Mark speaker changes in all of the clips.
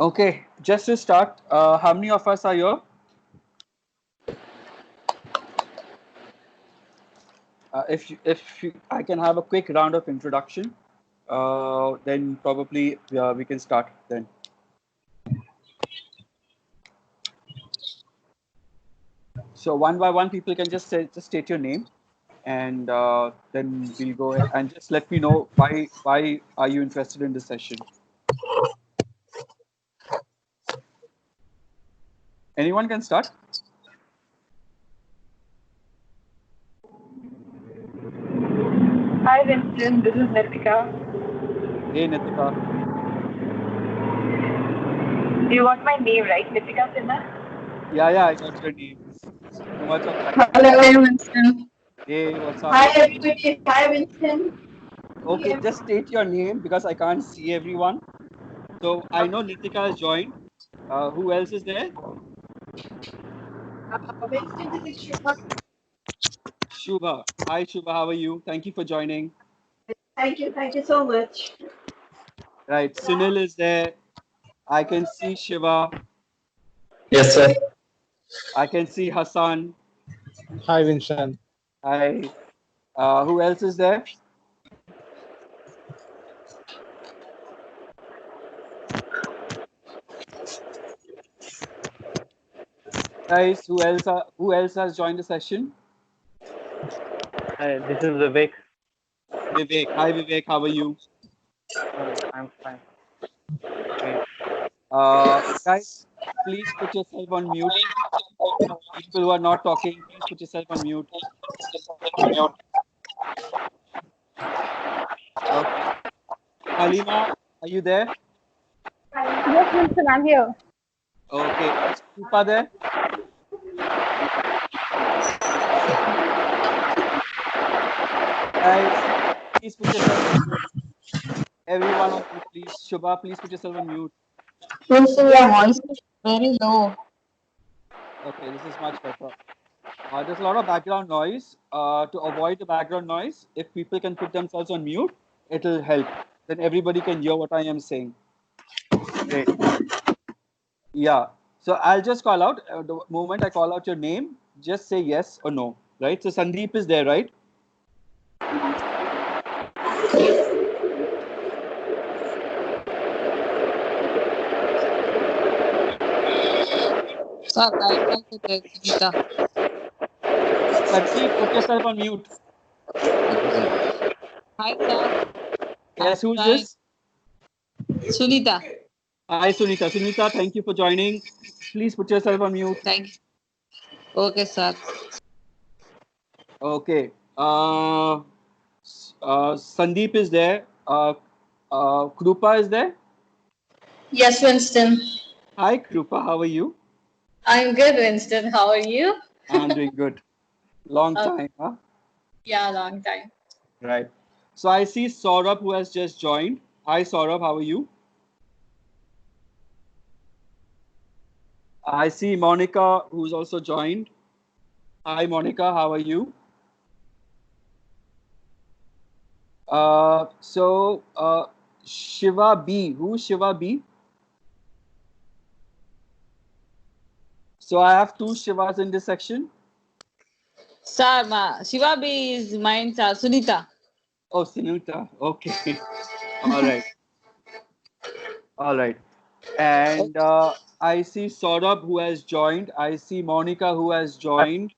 Speaker 1: Okay, just to start, how many of us are here? If I can have a quick round of introduction, then probably we can start then. So one by one, people can just state your name, and then we'll go ahead and just let me know why are you interested in this session. Anyone can start.
Speaker 2: Hi Winston, this is Nitika.
Speaker 1: Hey Nitika.
Speaker 2: You got my name right, Nitika Sinha?
Speaker 1: Yeah, I got your name. So much of time.
Speaker 3: Hello, Winston.
Speaker 1: Hey, what's up?
Speaker 3: Hi, everybody. Hi, Winston.
Speaker 1: Okay, just state your name because I can't see everyone. So I know Nitika has joined. Who else is there?
Speaker 3: Winston, this is Shubha.
Speaker 1: Shubha. Hi Shubha, how are you? Thank you for joining.
Speaker 3: Thank you so much.
Speaker 1: Right, Sunil is there. I can see Shiva.
Speaker 4: Yes, sir.
Speaker 1: I can see Hassan.
Speaker 4: Hi, Vincent.
Speaker 1: Hi. Who else is there? Guys, who else has joined the session?
Speaker 5: Hi, this is Vivek.
Speaker 1: Vivek. Hi Vivek, how are you?
Speaker 5: I'm fine.
Speaker 1: Guys, please put yourself on mute. People who are not talking, please put yourself on mute. Okay. Halima, are you there?
Speaker 2: Yes, Winston, I'm here.
Speaker 1: Okay. Is Krupa there? Guys, please put yourself on mute. Everyone on mute, please. Shubha, please put yourself on mute.
Speaker 3: Winston, your voice is very low.
Speaker 1: Okay, this is much better. There's a lot of background noise. To avoid the background noise, if people can put themselves on mute, it'll help. Then everybody can hear what I am saying. Great. Yeah. So I'll just call out. The moment I call out your name, just say yes or no. Right. So Sandeep is there, right?
Speaker 3: Sir, I like it, Gita.
Speaker 1: Sandeep, put yourself on mute.
Speaker 3: Hi, sir.
Speaker 1: Yes, who's
Speaker 3: Hi.
Speaker 1: this?
Speaker 3: Sunita.
Speaker 1: Hi, Sunita. Sunita, thank you for joining. Please put yourself on mute.
Speaker 3: Thank you. Okay, sir.
Speaker 1: Okay. Sandeep is there. Krupa is there.
Speaker 6: Yes, Winston.
Speaker 1: Hi, Krupa. How are you?
Speaker 6: I'm good, Winston. How are you?
Speaker 1: I'm doing good. Long
Speaker 6: Okay.
Speaker 1: time, huh?
Speaker 6: Yeah, long time.
Speaker 1: Right. So I see Saurabh who has just joined. Hi, Saurabh. How are you? I see Monica who's also joined. Hi, Monica. How are you? Shiva B. Who's Shiva B? So I have two Shivas in this section.
Speaker 3: Sir, Shiva B is mine, sir. Sunita.
Speaker 1: Oh, Sunita. Okay. All right. All right. And I see Saurabh who has joined. I see Monica who has joined.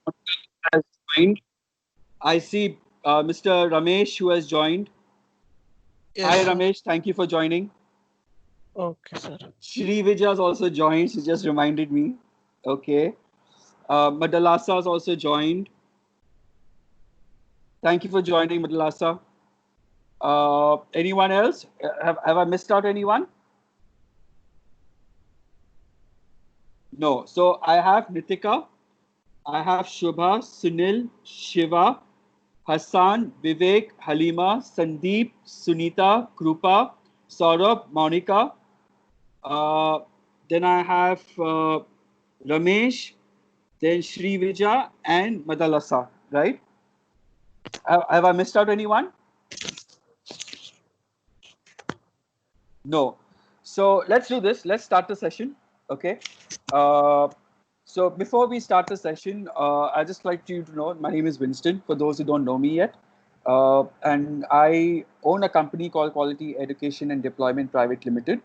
Speaker 1: I see Mr. Ramesh who has joined.
Speaker 4: Yes.
Speaker 1: Hi, Ramesh. Thank you for joining.
Speaker 4: Okay, sir.
Speaker 1: Shri Vijay has also joined. She just reminded me. Okay. Madalasa has also joined. Thank you for joining, Madalasa. Anyone else? Have I missed out anyone? No. So I have Nitika. I have Shubha, Sunil, Shiva, Hassan, Vivek, Halima, Sandeep, Sunita, Krupa, Saurabh, Monica. Then I have Ramesh, then Shri Vijay and Madalasa, right? Have I missed out anyone? No. So let's do this. Let's start the session. Okay. So before we start the session, I'd just like you to know my name is Winston, for those who don't know me yet. And I own a company called Quality Education and Deployment Private Limited.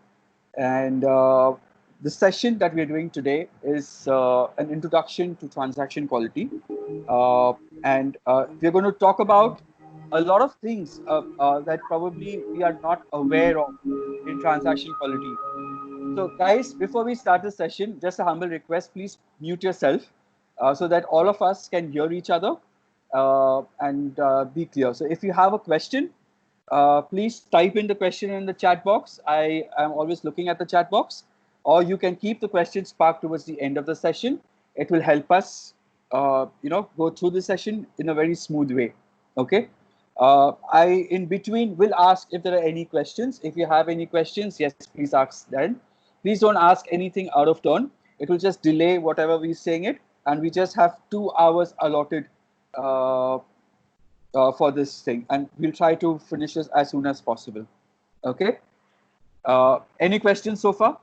Speaker 1: And the session that we're doing today is an introduction to transaction quality. And we're going to talk about a lot of things that probably we are not aware of in transaction quality. So guys, before we start the session, just a humble request, please mute yourself so that all of us can hear each other and be clear. So if you have a question, please type in the question in the chat box. I am always looking at the chat box, or you can keep the questions parked towards the end of the session. It will help us, go through the session in a very smooth way. Okay. I, in between, will ask if there are any questions. If you have any questions, yes, please ask then. Please don't ask anything out of turn. It will just delay whatever we're saying it. And we just have 2 hours allotted for this thing. And we'll try to finish this as soon as possible. Okay. Any questions so far?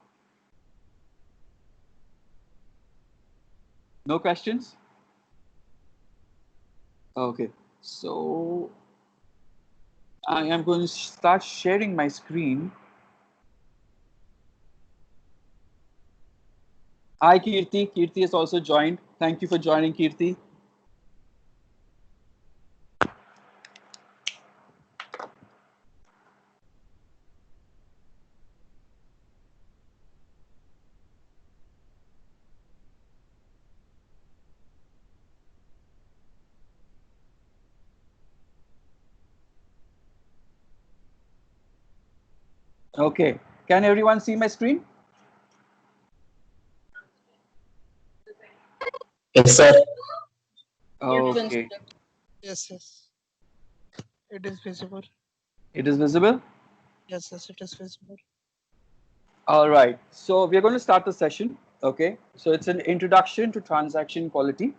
Speaker 1: No questions? Okay. So I am going to start sharing my screen. Hi, Kirti. Kirti has also joined. Thank you for joining, Kirti. Okay. Can everyone see my screen?
Speaker 4: Yes, sir.
Speaker 1: Okay.
Speaker 4: Yes, yes. It is visible.
Speaker 1: It is visible?
Speaker 4: Yes, yes, it is visible.
Speaker 1: All right. So we're going to start the session. Okay. So it's an introduction to transaction quality.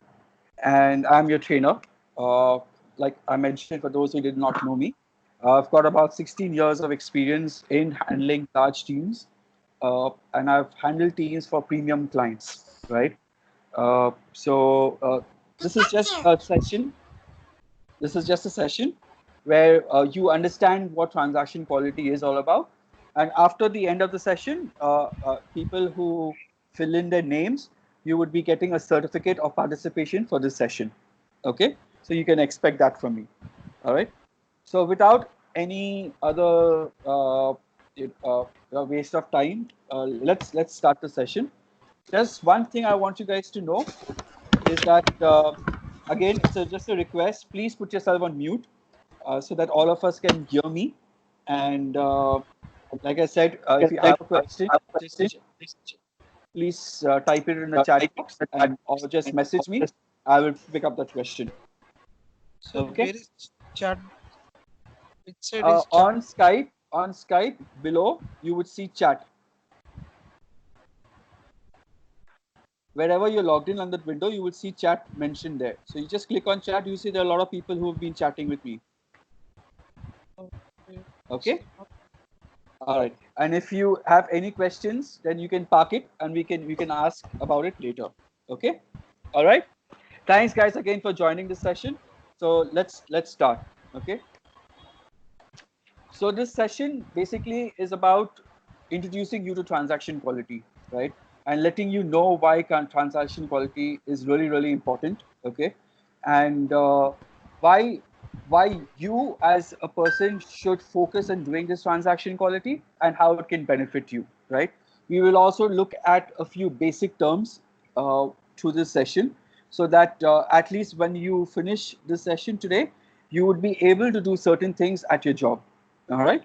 Speaker 1: And I'm your trainer. Like I mentioned, for those who did not know me, I've got about 16 years of experience in handling large teams. And I've handled teams for premium clients, right? So this is just a session. This is just a session where you understand what transaction quality is all about. And after the end of the session, people who fill in their names, you would be getting a certificate of participation for this session. Okay, so you can expect that from me. All right. So without any other waste of time, let's start the session. Just one thing I want you guys to know is that again, it's just a request. Please put yourself on mute so that all of us can hear me. And like I said, if you have a question, please type it in the chat box or just message me. I will pick up that question.
Speaker 4: So
Speaker 1: okay.
Speaker 4: Where is chat? Which side is
Speaker 1: chat? On Skype below, you would see chat. Wherever you're logged in on that window, you will see chat mentioned there. So you just click on chat. You see there are a lot of people who have been chatting with me. Okay. All right. And if you have any questions, then you can park it and we can ask about it later. Okay. All right. Thanks, guys, again for joining this session. So let's start. Okay. So this session basically is about introducing you to transaction quality, right? And letting you know why transaction quality is really, really important. Okay. And why you as a person should focus on doing this transaction quality and how it can benefit you, right? We will also look at a few basic terms through this session so that at least when you finish this session today, you would be able to do certain things at your job. All right.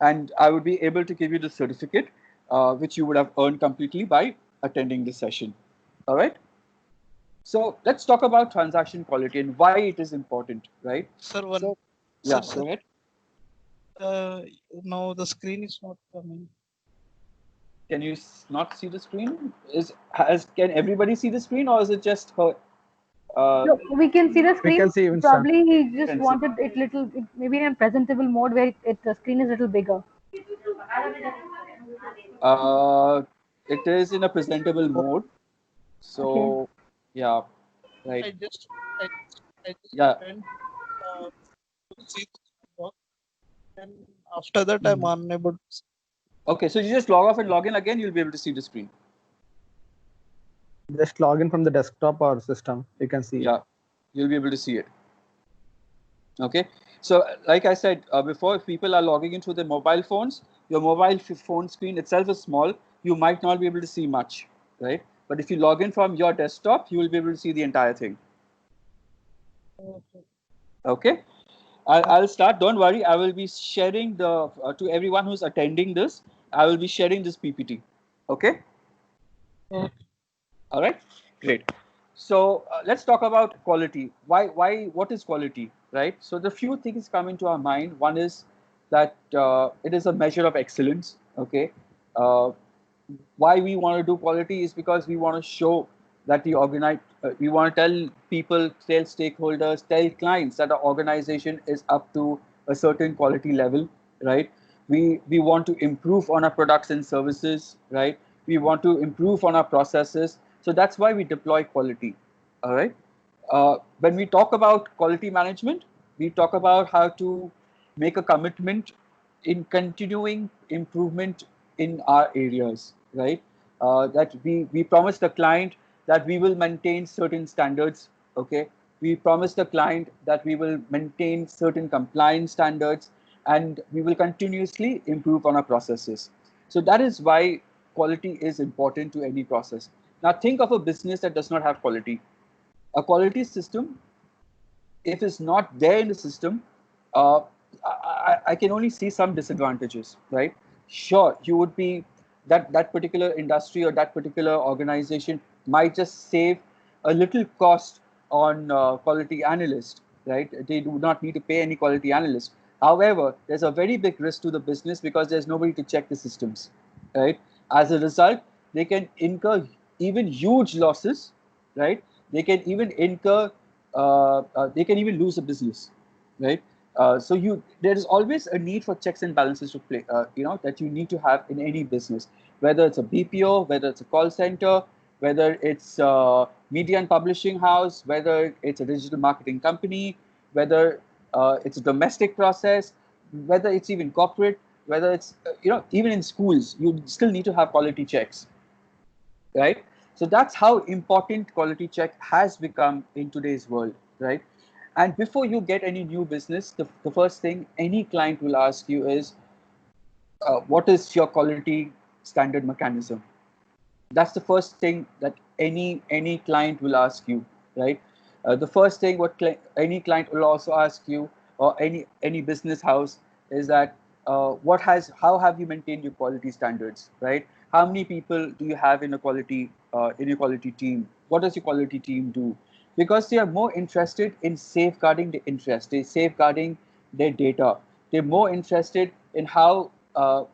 Speaker 1: And I would be able to give you the certificate, which you would have earned completely by attending this session. All right. So let's talk about transaction quality and why it is important, right?
Speaker 4: Sir,
Speaker 1: Go ahead.
Speaker 4: No, the screen is not coming.
Speaker 1: Can you not see the screen? Can everybody see the screen, or is it just her?
Speaker 2: No, we can see the screen.
Speaker 4: We can see even
Speaker 2: Probably he just
Speaker 1: Can see.
Speaker 2: wanted maybe in a presentable mode where the screen is a little bigger.
Speaker 1: Uh, it is in a presentable mode. So, yeah, right.
Speaker 4: I just
Speaker 1: Yeah.
Speaker 4: went to see the work, and after that I'm unable to see.
Speaker 1: Okay, so you just log off and log in again, you'll be able to see the screen.
Speaker 7: Just log in from the desktop or system. You can see.
Speaker 1: Yeah, you'll be able to see it. Okay, so like I said before, if people are logging into their mobile phones, your mobile phone screen itself is small. You might not be able to see much, right? But if you log in from your desktop, you will be able to see the entire thing. Okay, I'll start. Don't worry. I will be sharing the to everyone who's attending this. I will be sharing this PPT. Okay. All right. Great. So let's talk about quality. Why? What is quality? Right. So the few things come into our mind. One is that it is a measure of excellence. Okay. Uh, why we want to do quality is because we want to show that the organize. We want to tell people, tell stakeholders, tell clients that our organization is up to a certain quality level. Right. We want to improve on our products and services. Right. We want to improve on our processes. So that's why we deploy quality. All right. When we talk about quality management, we talk about how to make a commitment in continuing improvement in our areas, right? That we promise the client that we will maintain certain standards, okay? We promise the client that we will maintain certain compliance standards and we will continuously improve on our processes. So that is why quality is important to any process. Now think of a business that does not have quality. A quality system, if it's not there in the system, uh, I can only see some disadvantages, right? Sure, you would be that particular industry or that particular organization might just save a little cost on quality analyst, right? They do not need to pay any quality analyst. However, there's a very big risk to the business because there's nobody to check the systems, right? As a result, they can incur even huge losses, right? They can even incur, they can even lose a business, right? So there is always a need for checks and balances to play, that you need to have in any business, whether it's a BPO, whether it's a call center, whether it's a media and publishing house, whether it's a digital marketing company, whether it's a domestic process, whether it's even corporate, whether it's, even in schools, you still need to have quality checks, right? So that's how important quality check has become in today's world, right? And before you get any new business, the first thing any client will ask you is, what is your quality standard mechanism? That's the first thing that any client will ask you, right? The first thing what any client will also ask you, or any business house, is that how have you maintained your quality standards, right? How many people do you have in your quality team? What does your quality team do? Because they are more interested in safeguarding the interest, they're safeguarding their data, they're more interested in how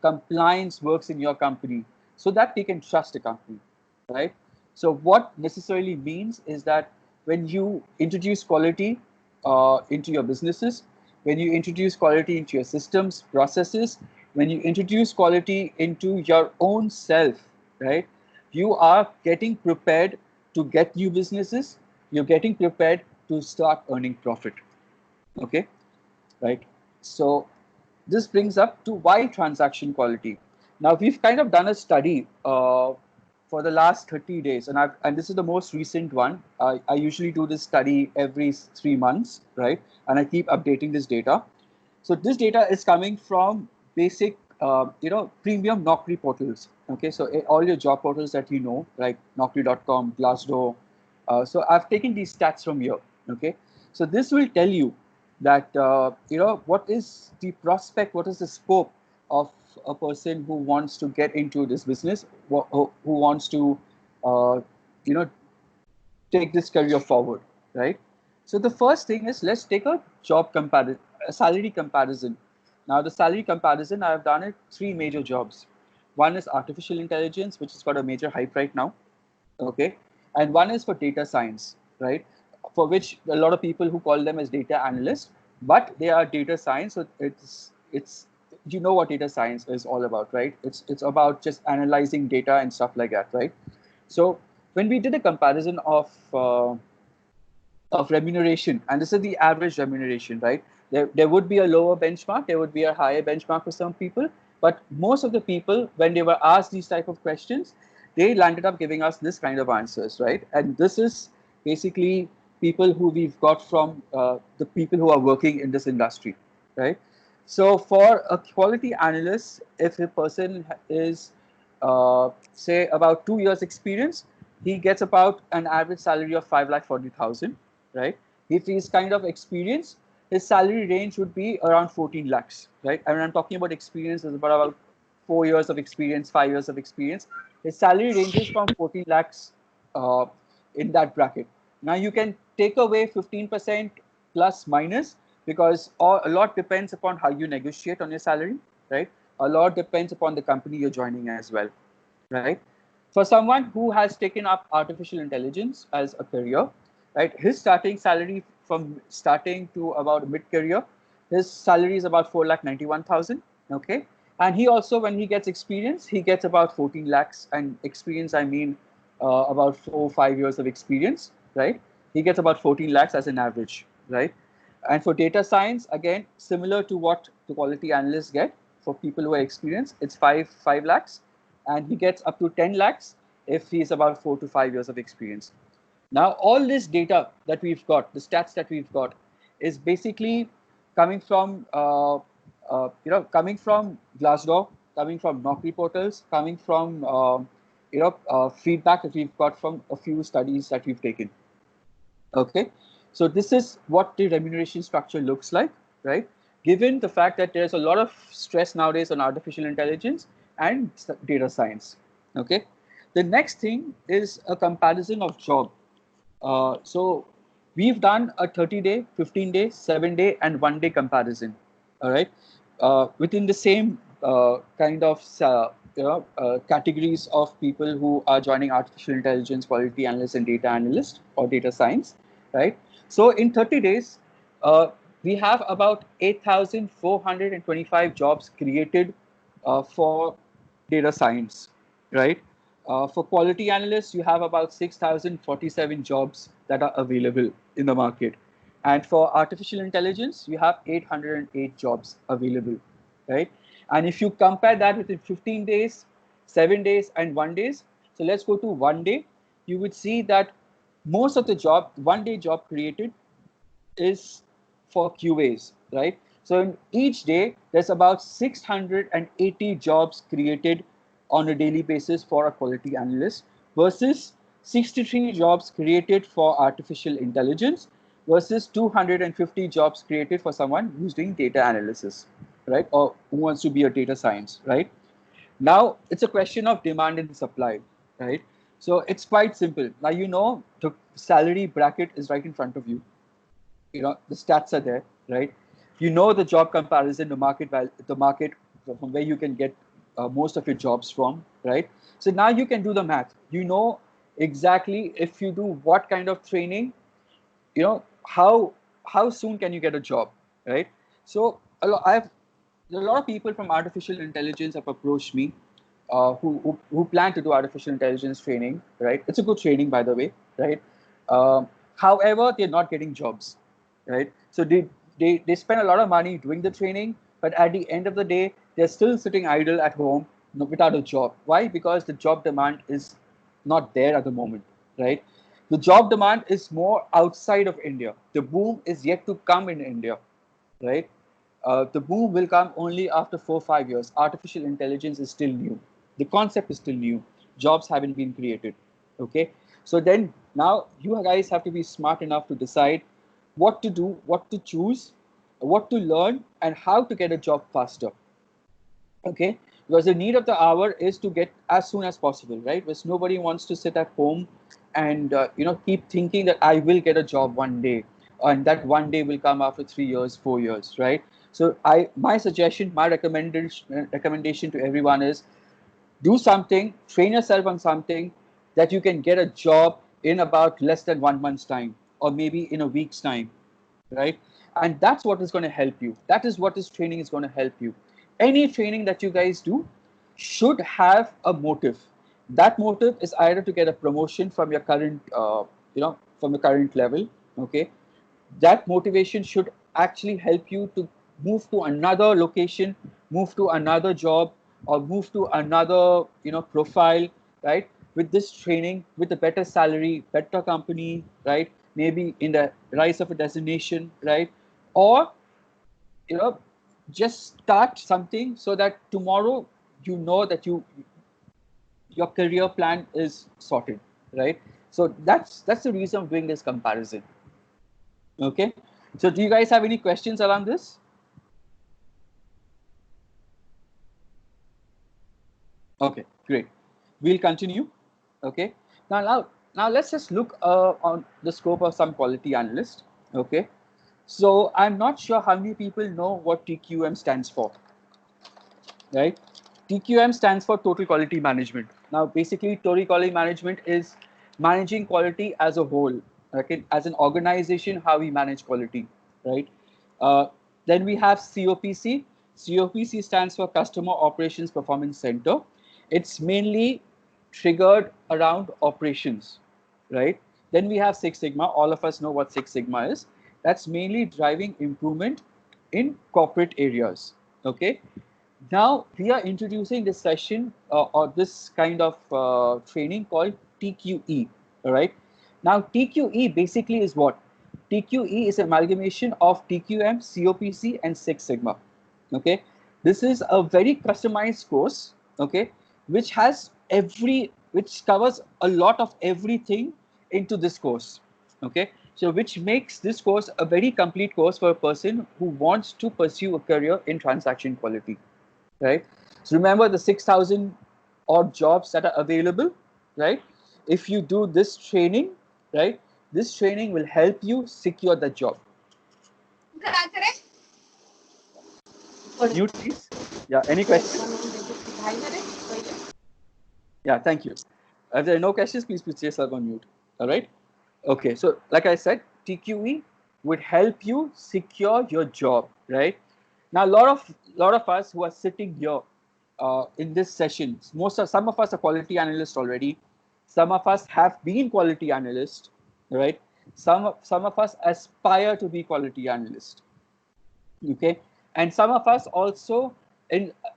Speaker 1: compliance works in your company, so that they can trust the company, right? So what necessarily means is that when you introduce quality into your businesses, when you introduce quality into your systems, processes, when you introduce quality into your own self, right? You are getting prepared to get new businesses. You're getting prepared to start earning profit. Okay, right? So this brings up to why transaction quality. Now we've kind of done a study for the last 30 days, and this is the most recent one. I usually do this study every 3 months, right? And I keep updating this data. So this data is coming from basic, premium Naukri portals. Okay, so all your job portals that you know, like Naukri.com, Glassdoor. So I've taken these stats from here. Okay, so this will tell you that what is the prospect, what is the scope of a person who wants to get into this business, who wants to, you know, take this career forward, right? So the first thing is, let's take a job comparison, a salary comparison. Now the salary comparison, I've done it 3 major jobs. One is artificial intelligence, which has got a major hype right now, okay, and one is for data science, right, for which a lot of people who call them as data analysts, but they are data science. So it's you know what data science is all about, right? It's about just analyzing data and stuff like that, right? So when we did a comparison of remuneration, and this is the average remuneration, right? There would be a lower benchmark, there would be a higher benchmark for some people, but most of the people, when they were asked these type of questions, they landed up giving us this kind of answers, right? And this is basically people who we've got from the people who are working in this industry, right? So for a quality analyst, if a person is, say, about 2 years experience, he gets about an average salary of 5,40,000, right? If he's kind of experienced, his salary range would be around 14 lakhs, right? And when I'm talking about experience, is about 4 years of experience, 5 years of experience. His salary ranges from 14 lakhs in that bracket. Now you can take away 15% plus minus, because a lot depends upon how you negotiate on your salary, right? A lot depends upon the company you're joining as well, right? For someone who has taken up artificial intelligence as a career, right, his starting salary from starting to about mid-career, his salary is about 4,91,000, okay? And he also, when he gets experience, he gets about 14 lakhs, and experience, I mean about 4 or 5 years of experience, right? He gets about 14 lakhs as an average, right? And for data science, again, similar to what the quality analysts get, for people who are experienced, it's 5 lakhs, and he gets up to 10 lakhs if he's about 4 to 5 years of experience. Now, all this data that we've got, the stats that we've got, is basically coming from, coming from Glassdoor, coming from Naukri portals, coming from, feedback that we've got from a few studies that we've taken. Okay, so this is what the remuneration structure looks like, right? Given the fact that there's a lot of stress nowadays on artificial intelligence and data science. Okay, the next thing is a comparison of job. So we've done a 30-day, 15-day, 7-day, and 1-day comparison. All right, within the same kind of categories of people who are joining artificial intelligence, quality analyst, and data analyst or data science, right? So in 30 days, we have about 8,425 jobs created for data science, right? For quality analysts, you have about 6,047 jobs that are available in the market. And for artificial intelligence, you have 808 jobs available, right? And if you compare that within 15 days, 7 days, and 1 day, so let's go to 1 day, you would see that most of the 1-day job created is for QAs, right? So in each day, there's about 680 jobs created on a daily basis for a quality analyst versus 63 jobs created for artificial intelligence versus 250 jobs created for someone who's doing data analysis, right? Or who wants to be a data science, right? Now, it's a question of demand and supply, right? So it's quite simple. Now, you know, the salary bracket is right in front of you. You know, the stats are there, right? You know the job comparison, the market from where you can get most of your jobs from, right? So now you can do the math. You know exactly if you do what kind of training, you know, how soon can you get a job, right? So a lot of people from artificial intelligence have approached me who plan to do artificial intelligence training, right? It's a good training, by the way, right? However, they're not getting jobs, right? So they spend a lot of money doing the training, but at the end of the day, they're still sitting idle at home without a job. Why? Because the job demand is not there at the moment, right? The job demand is more outside of India. The boom is yet to come in India, right? The boom will come only after 4 or 5 years. Artificial intelligence is still new. The concept is still new. Jobs haven't been created, okay? So then now you guys have to be smart enough to decide what to do, what to choose, what to learn, and how to get a job faster, okay? Because the need of the hour is to get as soon as possible, right? Because nobody wants to sit at home and keep thinking that I will get a job one day, and that one day will come after 3 years, 4 years, right? So my suggestion, my recommendation to everyone is do something, train yourself on something that you can get a job in about less than 1 month's time, or maybe in a week's time, right? And that's what is going to help you. That is what this training is going to help you. any training that you guys do should have a motive. That motive is either to get a promotion from your current, from your current level. Okay, that motivation should actually help you to move to another location, move to another job, or move to another, profile, right? With this training, with a better salary, better company, right? Maybe in the rise of a designation, right? Or, you know, just start something so that tomorrow you know that your career plan is sorted, right? So that's the reason of doing this comparison. Okay, so do you guys have any questions around this? Okay, great. We'll continue. Okay, now let's just look on the scope of some quality analyst. Okay, so I'm not sure how many people know what TQM stands for, right? TQM stands for Total Quality Management. Now, basically, Total Quality Management is managing quality as a whole, okay? As an organization, how we manage quality, right? Then we have COPC. COPC stands for Customer Operations Performance Center. It's mainly triggered around operations, right? Then we have Six Sigma. All of us know what Six Sigma is. That's mainly driving improvement in corporate areas, okay? Now we are introducing this session or this kind of training called TQE. All right. Now TQE basically is what? TQE is amalgamation of TQM, COPC, and Six Sigma. Okay. This is a very customized course. Okay, which covers a lot of everything into this course. Okay. So which makes this course a very complete course for a person who wants to pursue a career in transaction quality. Right. So remember the 6,000 odd jobs that are available, right? If you do this training, right, this training will help you secure the job. Mute, please. Yeah, any questions? Yeah, thank you. If there are no questions, please put yourself on mute. All right. Okay, so like I said, TQE would help you secure your job, right? Now, a lot of us who are sitting here in this session, some of us are quality analysts already. Some of us have been quality analysts, right? Some of us aspire to be quality analyst, okay? And some of us also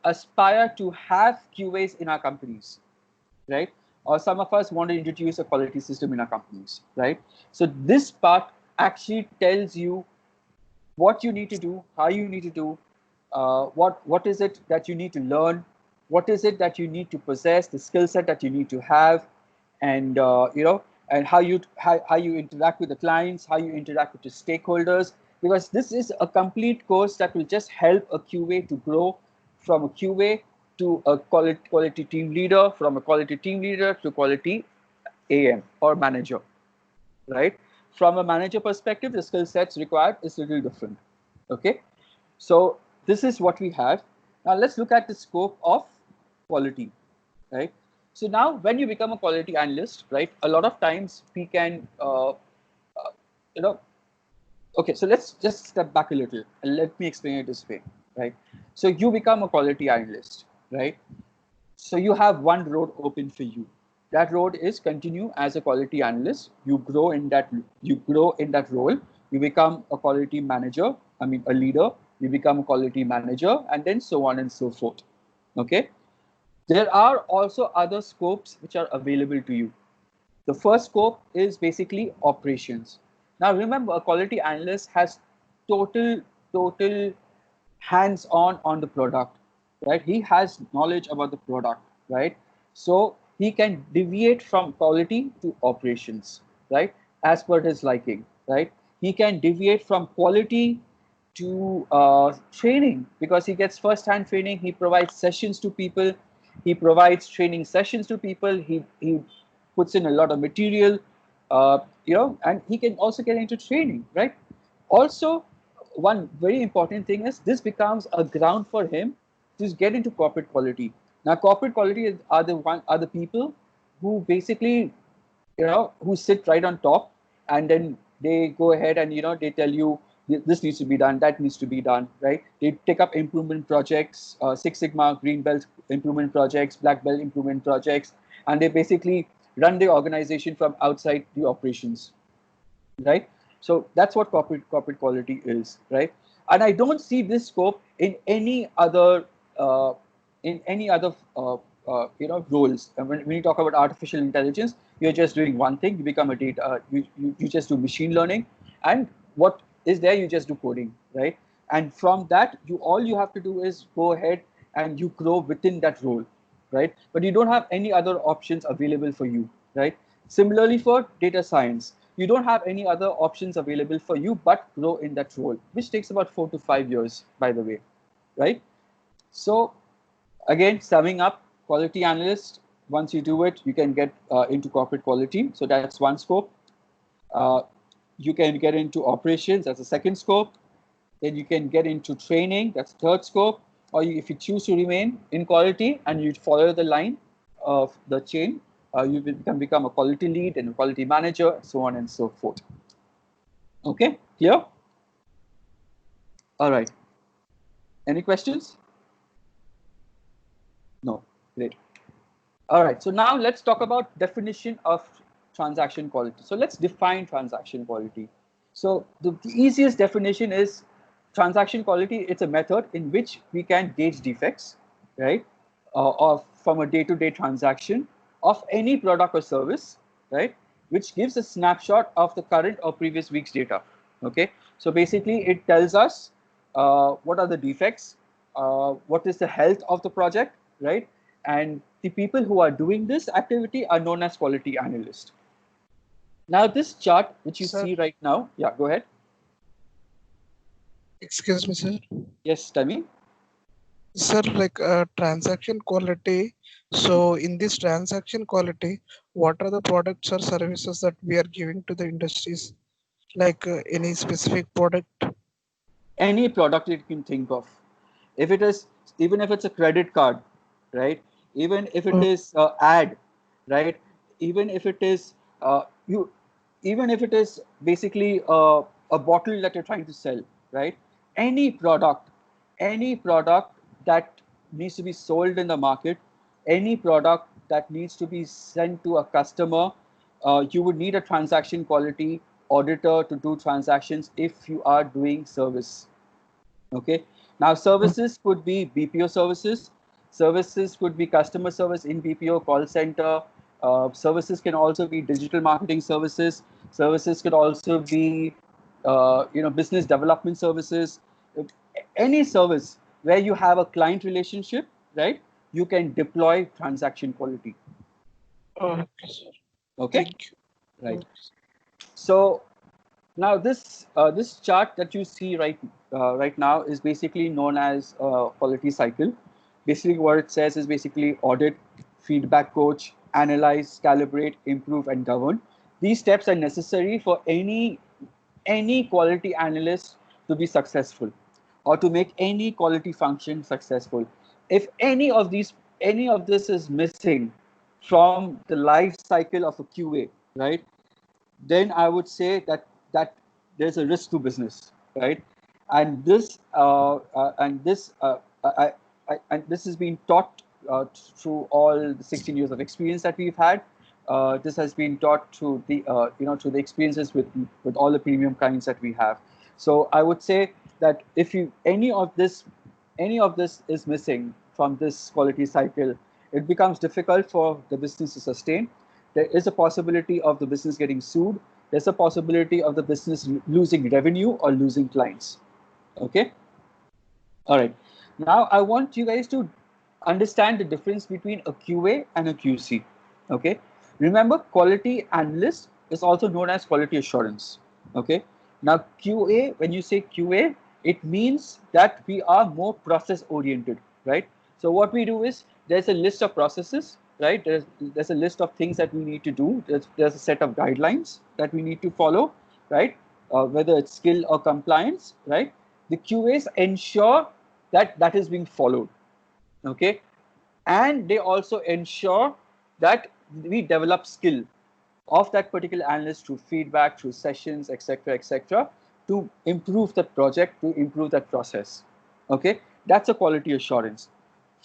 Speaker 1: aspire to have QAs in our companies, right? Or some of us want to introduce a quality system in our companies, right? So this part actually tells you what you need to do, how you need to do, what is it that you need to learn, what is it that you need to possess, the skill set that you need to have, and and how you interact with the clients, how you interact with the stakeholders, because this is a complete course that will just help a QA to grow from a QA to a quality team leader, from a quality team leader to quality AM or manager, right? From a manager perspective, the skill sets required is a little different, okay? So this is what we have. Now let's look at the scope of quality, right? So now when you become a quality analyst, right, a lot of times we can, okay, so let's just step back a little and let me explain it this way, right? So you become a quality analyst, right? So you have one road open for you. That road is continue as a quality analyst. You grow in that role. You become a quality manager, a leader. You become a quality manager, and then so on and so forth. Okay. There are also other scopes which are available to you. The first scope is basically operations. Now remember, a quality analyst has total hands-on the product, right? He has knowledge about the product, right? So he can deviate from quality to operations, right? As per his liking, right? He can deviate from quality to training because he gets first-hand training. He provides sessions to people. He provides training sessions to people. He puts in a lot of material, and he can also get into training, right? Also, one very important thing is this becomes a ground for him to get into corporate quality. Now, corporate quality are the people who basically, who sit right on top, and then they go ahead and they tell you this needs to be done, that needs to be done, right? They take up improvement projects, Six Sigma, Green Belt improvement projects, Black Belt improvement projects, and they basically run the organization from outside the operations, right? So that's what corporate quality is, right? And I don't see this scope in any other roles. And when you talk about artificial intelligence, you're just doing one thing. You become a data. You just do machine learning, and what is there? You just do coding, right? And from that, all you have to do is go ahead and you grow within that role, right? But you don't have any other options available for you, right? Similarly for data science, you don't have any other options available for you but grow in that role, which takes about 4 to 5 years, by the way, right? So again, summing up, quality analyst, once you do it, you can get into corporate quality. So that's one scope. You can get into operations, that's the second scope. Then you can get into training, that's third scope. Or if you choose to remain in quality and you follow the line of the chain, you can become a quality lead and a quality manager, so on and so forth. Okay, clear? All right. Any questions? No, great. All right, so now let's talk about definition of transaction quality. So let's define transaction quality. So the easiest definition is transaction quality. It's a method in which we can gauge defects, right, from a day-to-day transaction of any product or service, right, which gives a snapshot of the current or previous week's data. Okay, so basically it tells us what are the defects, what is the health of the project, right, and the people who are doing this activity are known as quality analysts. Now this chart which you see right now, yeah, go ahead.
Speaker 4: Excuse me, sir.
Speaker 1: Yes, tell me.
Speaker 4: Sir, like transaction quality. So in this transaction quality, what are the products or services that we are giving to the industries? Like any specific product?
Speaker 1: Any product you can think of. If it is, even if it's a credit card, right? Even if it is ad, right? Even if it is even if it is basically a bottle that you're trying to sell, right? Any product that needs to be sold in the market, any product that needs to be sent to a customer, you would need a transaction quality auditor to do transactions if you are doing service. Okay. Now services could be BPO services. Services could be customer service in BPO, call center. Services can also be digital marketing services. Services could also be, business development services. Any service where you have a client relationship, right? You can deploy transaction quality.
Speaker 4: Okay, sir.
Speaker 1: Okay.
Speaker 4: Thank you.
Speaker 1: Right. So now this chart that you see right now is basically known as quality cycle. Basically, what it says is basically audit, feedback coach, analyze, calibrate, improve, and govern. These steps are necessary for any quality analyst to be successful, or to make any quality function successful. If any of this is missing from the life cycle of a QA, right, then I would say that there's a risk to business, right? And this has been taught through all the 16 years of experience that we've had. This has been taught through the through the experiences with all the premium clients that we have. So I would say that if any of this is missing from this quality cycle, it becomes difficult for the business to sustain. There is a possibility of the business getting sued. There's a possibility of the business losing revenue or losing clients. Okay. All right. Now I want you guys to understand the difference between a QA and a QC. Okay. Remember, quality analyst is also known as quality assurance. Okay. Now QA, when you say QA, it means that we are more process oriented, right? So what we do is there's a list of processes, right? There's a list of things that we need to do. There's a set of guidelines that we need to follow, right? Whether it's skill or compliance, right? The QAs ensure that is being followed, okay? And they also ensure that we develop skill of that particular analyst through feedback, through sessions, etc., to improve that project, to improve that process. Okay, that's a quality assurance.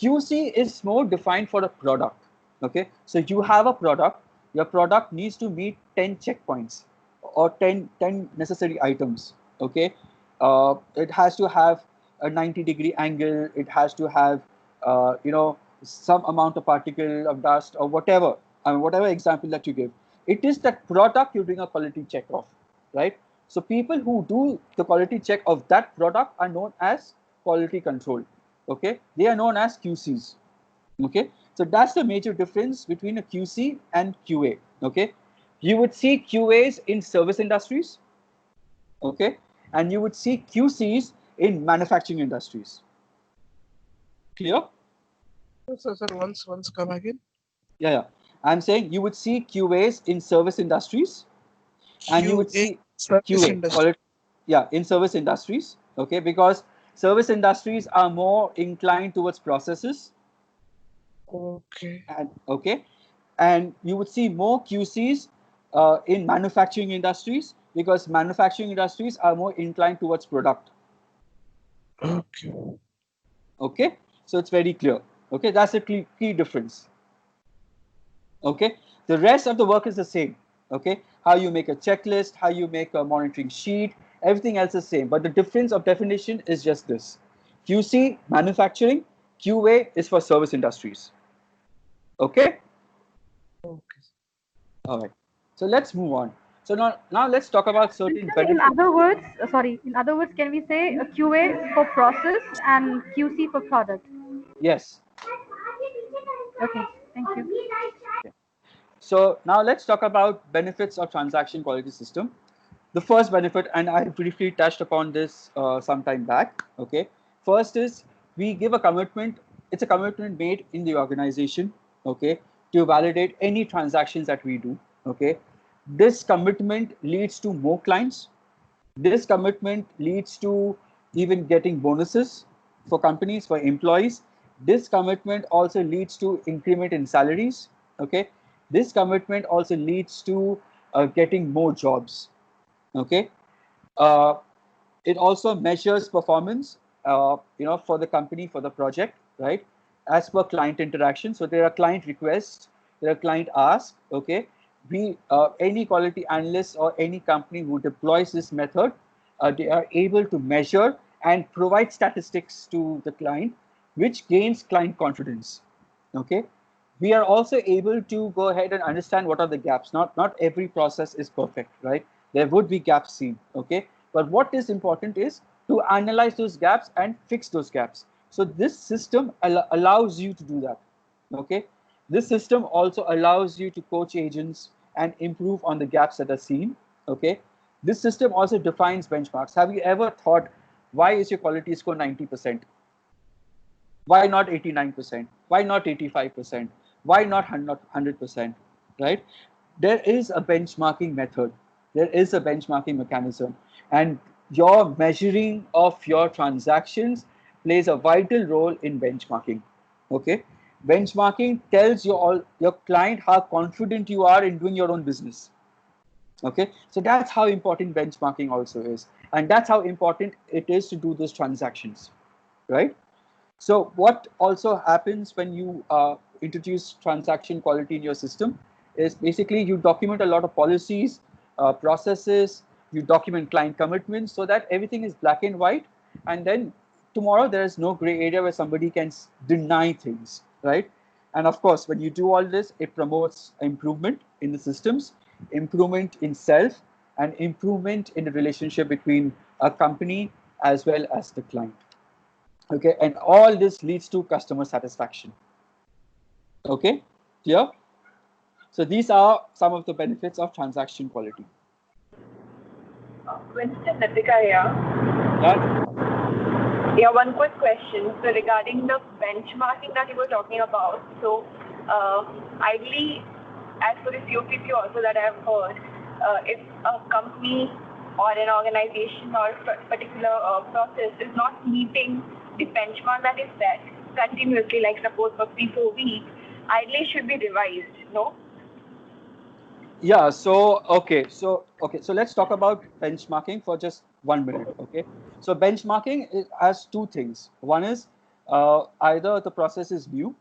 Speaker 1: QC is more defined for a product. Okay, so you have a product, your product needs to meet 10 checkpoints or 10 necessary items. Okay, it has to have a 90-degree angle, it has to have, some amount of particle of dust or whatever, whatever example that you give. It is that product you're doing a quality check of, right? So people who do the quality check of that product are known as quality control. Okay, they are known as QCs. Okay, so that's the major difference between a QC and QA. Okay, you would see QAs in service industries. Okay, and you would see QCs in manufacturing industries. Clear?
Speaker 4: Sir, once come again.
Speaker 1: Yeah. I'm saying you would see QAs in service industries, and you would see
Speaker 4: service
Speaker 1: QA.
Speaker 4: industry.
Speaker 1: In service industries. Okay, because service industries are more inclined towards processes.
Speaker 4: Okay.
Speaker 1: And you would see more QCs in manufacturing industries, because manufacturing industries are more inclined towards product. Okay, so it's very clear. Okay, that's the key difference. Okay, the rest of the work is the same. Okay, how you make a checklist, how you make a monitoring sheet, everything else is the same, but the difference of definition is just this: QC manufacturing, QA is for service industries. Okay. All right, so let's move on. So now let's talk about certain benefits.
Speaker 2: In other words, can we say a QA for process and QC for product?
Speaker 1: Yes.
Speaker 2: Okay, thank you.
Speaker 1: Okay. So now let's talk about benefits of transaction quality system. The first benefit, and I briefly touched upon this some time back. Okay. First is we give a commitment. It's a commitment made in the organization. Okay, to validate any transactions that we do. Okay, this commitment leads to more clients. This commitment leads to even getting bonuses for companies, for employees. This commitment also leads to increment in salaries. Okay, this commitment also leads to getting more jobs. Okay, it also measures performance, for the company, for the project, right? As per client interaction. So there are client requests, there are client asks. Okay, any quality analyst or any company who deploys this method, they are able to measure and provide statistics to the client, which gains client confidence. Okay, we are also able to go ahead and understand what are the gaps. Not every process is perfect, right? There would be gaps seen. Okay, but what is important is to analyze those gaps and fix those gaps. So this system allows you to do that. Okay, this system also allows you to coach agents and improve on the gaps that are seen. Okay, this system also defines benchmarks. Have you ever thought, why is your quality score 90%? Why not 89%? Why not 85%? Why not 100%? Right? There is a benchmarking method. There is a benchmarking mechanism, and your measuring of your transactions plays a vital role in benchmarking. Okay, benchmarking tells your client how confident you are in doing your own business. Okay, so that's how important benchmarking also is, and that's how important it is to do those transactions, right? So what also happens when you introduce transaction quality in your system is basically you document a lot of policies, processes, you document client commitments so that everything is black and white, and then tomorrow there is no gray area where somebody can deny things, right? And of course, when you do all this, it promotes improvement in the systems, improvement in self, and improvement in the relationship between a company as well as the client. Okay, and all this leads to customer satisfaction. Okay, clear? So these are some of the benefits of transaction quality.
Speaker 8: Winston, Latika here. Yeah, one quick question. So regarding the benchmarking that you were talking about, so ideally, as for the COPP also that I have heard, if a company or an organization or a particular process is not meeting the benchmark that is set continuously, like suppose for 3-4 weeks, ideally should be revised, no?
Speaker 1: Yeah, so okay, so let's talk about benchmarking for just 1 minute. Okay. So benchmarking has two things. One is either the process is new,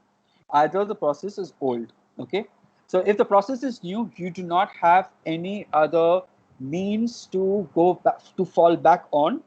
Speaker 1: either the process is old. Okay. So if the process is new, you do not have any other means to go back, to fall back on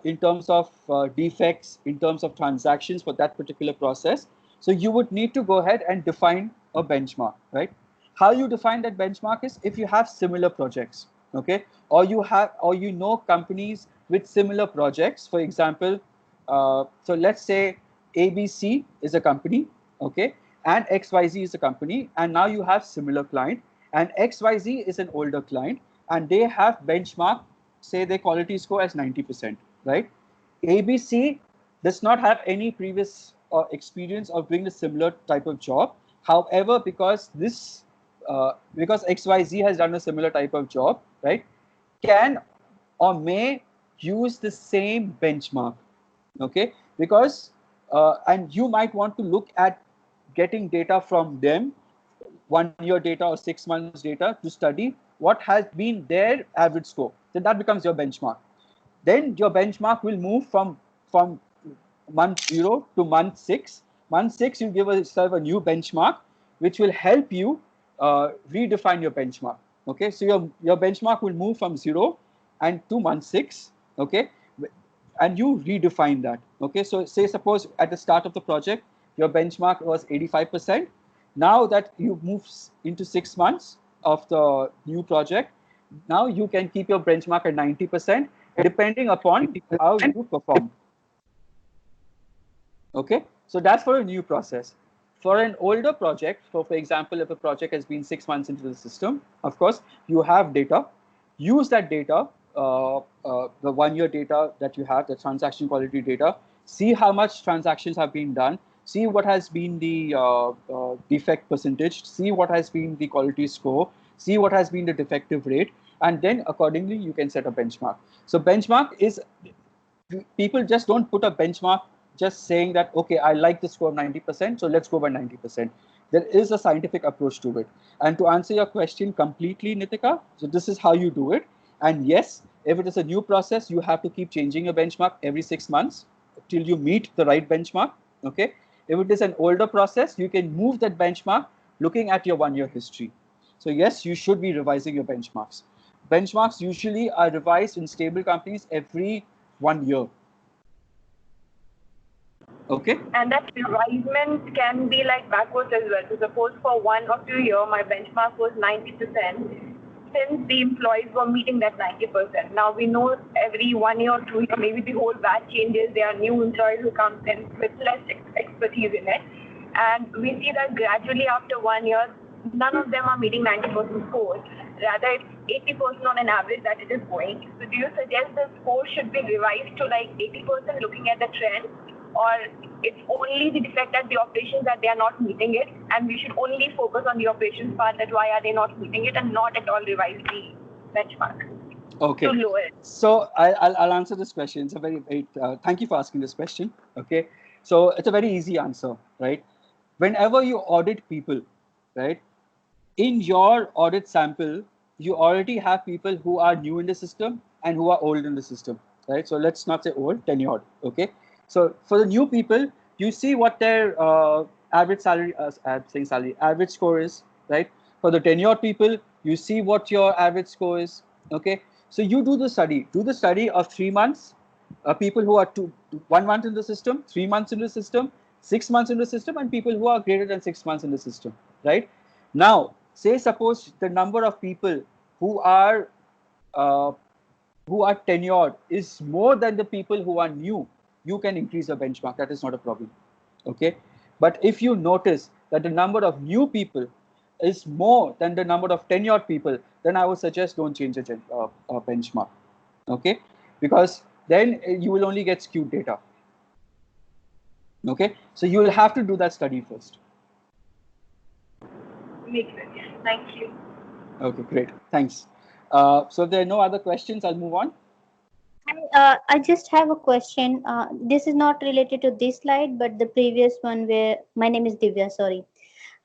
Speaker 1: in terms of defects, in terms of transactions for that particular process. So you would need to go ahead and define a benchmark, right? How you define that benchmark is if you have similar projects, okay, or you know companies with similar projects. For example, so let's say ABC is a company, okay, and XYZ is a company, and now you have similar client, and XYZ is an older client, and they have benchmark, say their quality score as 90%, right? ABC does not have any previous experience of doing a similar type of job. However, because XYZ has done a similar type of job, right, can or may use the same benchmark, okay? Because and you might want to look at getting data from them, 1 year data or 6 months data, to study what has been their average score. Then that becomes your benchmark. Then your benchmark will move from month 0 to month 6. Month 6, you give yourself a new benchmark, which will help you redefine your benchmark. Okay, so your benchmark will move from 0 and to month 6. Okay, and you redefine that. Okay, so say suppose at the start of the project your benchmark was 85%. Now that you move into 6 months of the new project, now you can keep your benchmark at 90% depending upon how you perform. Okay, so that's for a new process. For an older project, for example, if a project has been 6 months into the system, of course, you have data. Use that data, the 1 year data that you have, the transaction quality data. See how much transactions have been done. See what has been the defect percentage. See what has been the quality score. See what has been the defective rate. And then accordingly, you can set a benchmark. So benchmark is, people just don't put a benchmark just saying that, okay, I like the score of 90%, so let's go by 90%. There is a scientific approach to it. And to answer your question completely, Nitika, so this is how you do it. And yes, if it is a new process, you have to keep changing your benchmark every 6 months till you meet the right benchmark. Okay. If it is an older process, you can move that benchmark looking at your 1 year history. So yes, you should be revising your benchmarks. Benchmarks usually are revised in stable companies every 1 year. Okay.
Speaker 8: And that revisement can be like backwards as well. So suppose for 1 or 2 years, my benchmark was 90%. Since the employees were meeting that 90%. Now we know every 1 year or 2 years, maybe the whole batch changes. There are new employees who come in with less expertise in it. And we see that gradually after 1 year, none of them are meeting 90% score. Rather, it's 80% on an average that it is going. So do you suggest the score should be revised to like 80% looking at the trend? Or it's only the defect at the operations that they are not meeting it, and we should only focus on the operations part, that why are they not meeting it, and not at all revise the benchmark
Speaker 1: okay.
Speaker 8: to lower it.
Speaker 1: So I'll answer this question. It's a very thank you for asking this question. Okay, so it's a very easy answer, right? Whenever you audit people, right, in your audit sample, you already have people who are new in the system and who are old in the system, right? So let's not say old, tenured. Okay. So for the new people, you see what their average salary, average score is, right? For the tenured people, you see what your average score is, okay? So you do the study of 3 months, people who are 1 month in the system, 3 months in the system, 6 months in the system, and people who are greater than 6 months in the system, right? Now, say suppose the number of people who are tenured is more than the people who are new. You can increase the benchmark. That is not a problem. Okay. But if you notice that the number of new people is more than the number of tenured people, then I would suggest don't change the benchmark. Okay. Because then you will only get skewed data. Okay. So you will have to do that study first.
Speaker 8: Makes sense. Thank you.
Speaker 1: Okay, great. Thanks. So if there are no other questions, I'll move on.
Speaker 9: I just have a question. This is not related to this slide, but the previous one where my name is Divya, sorry.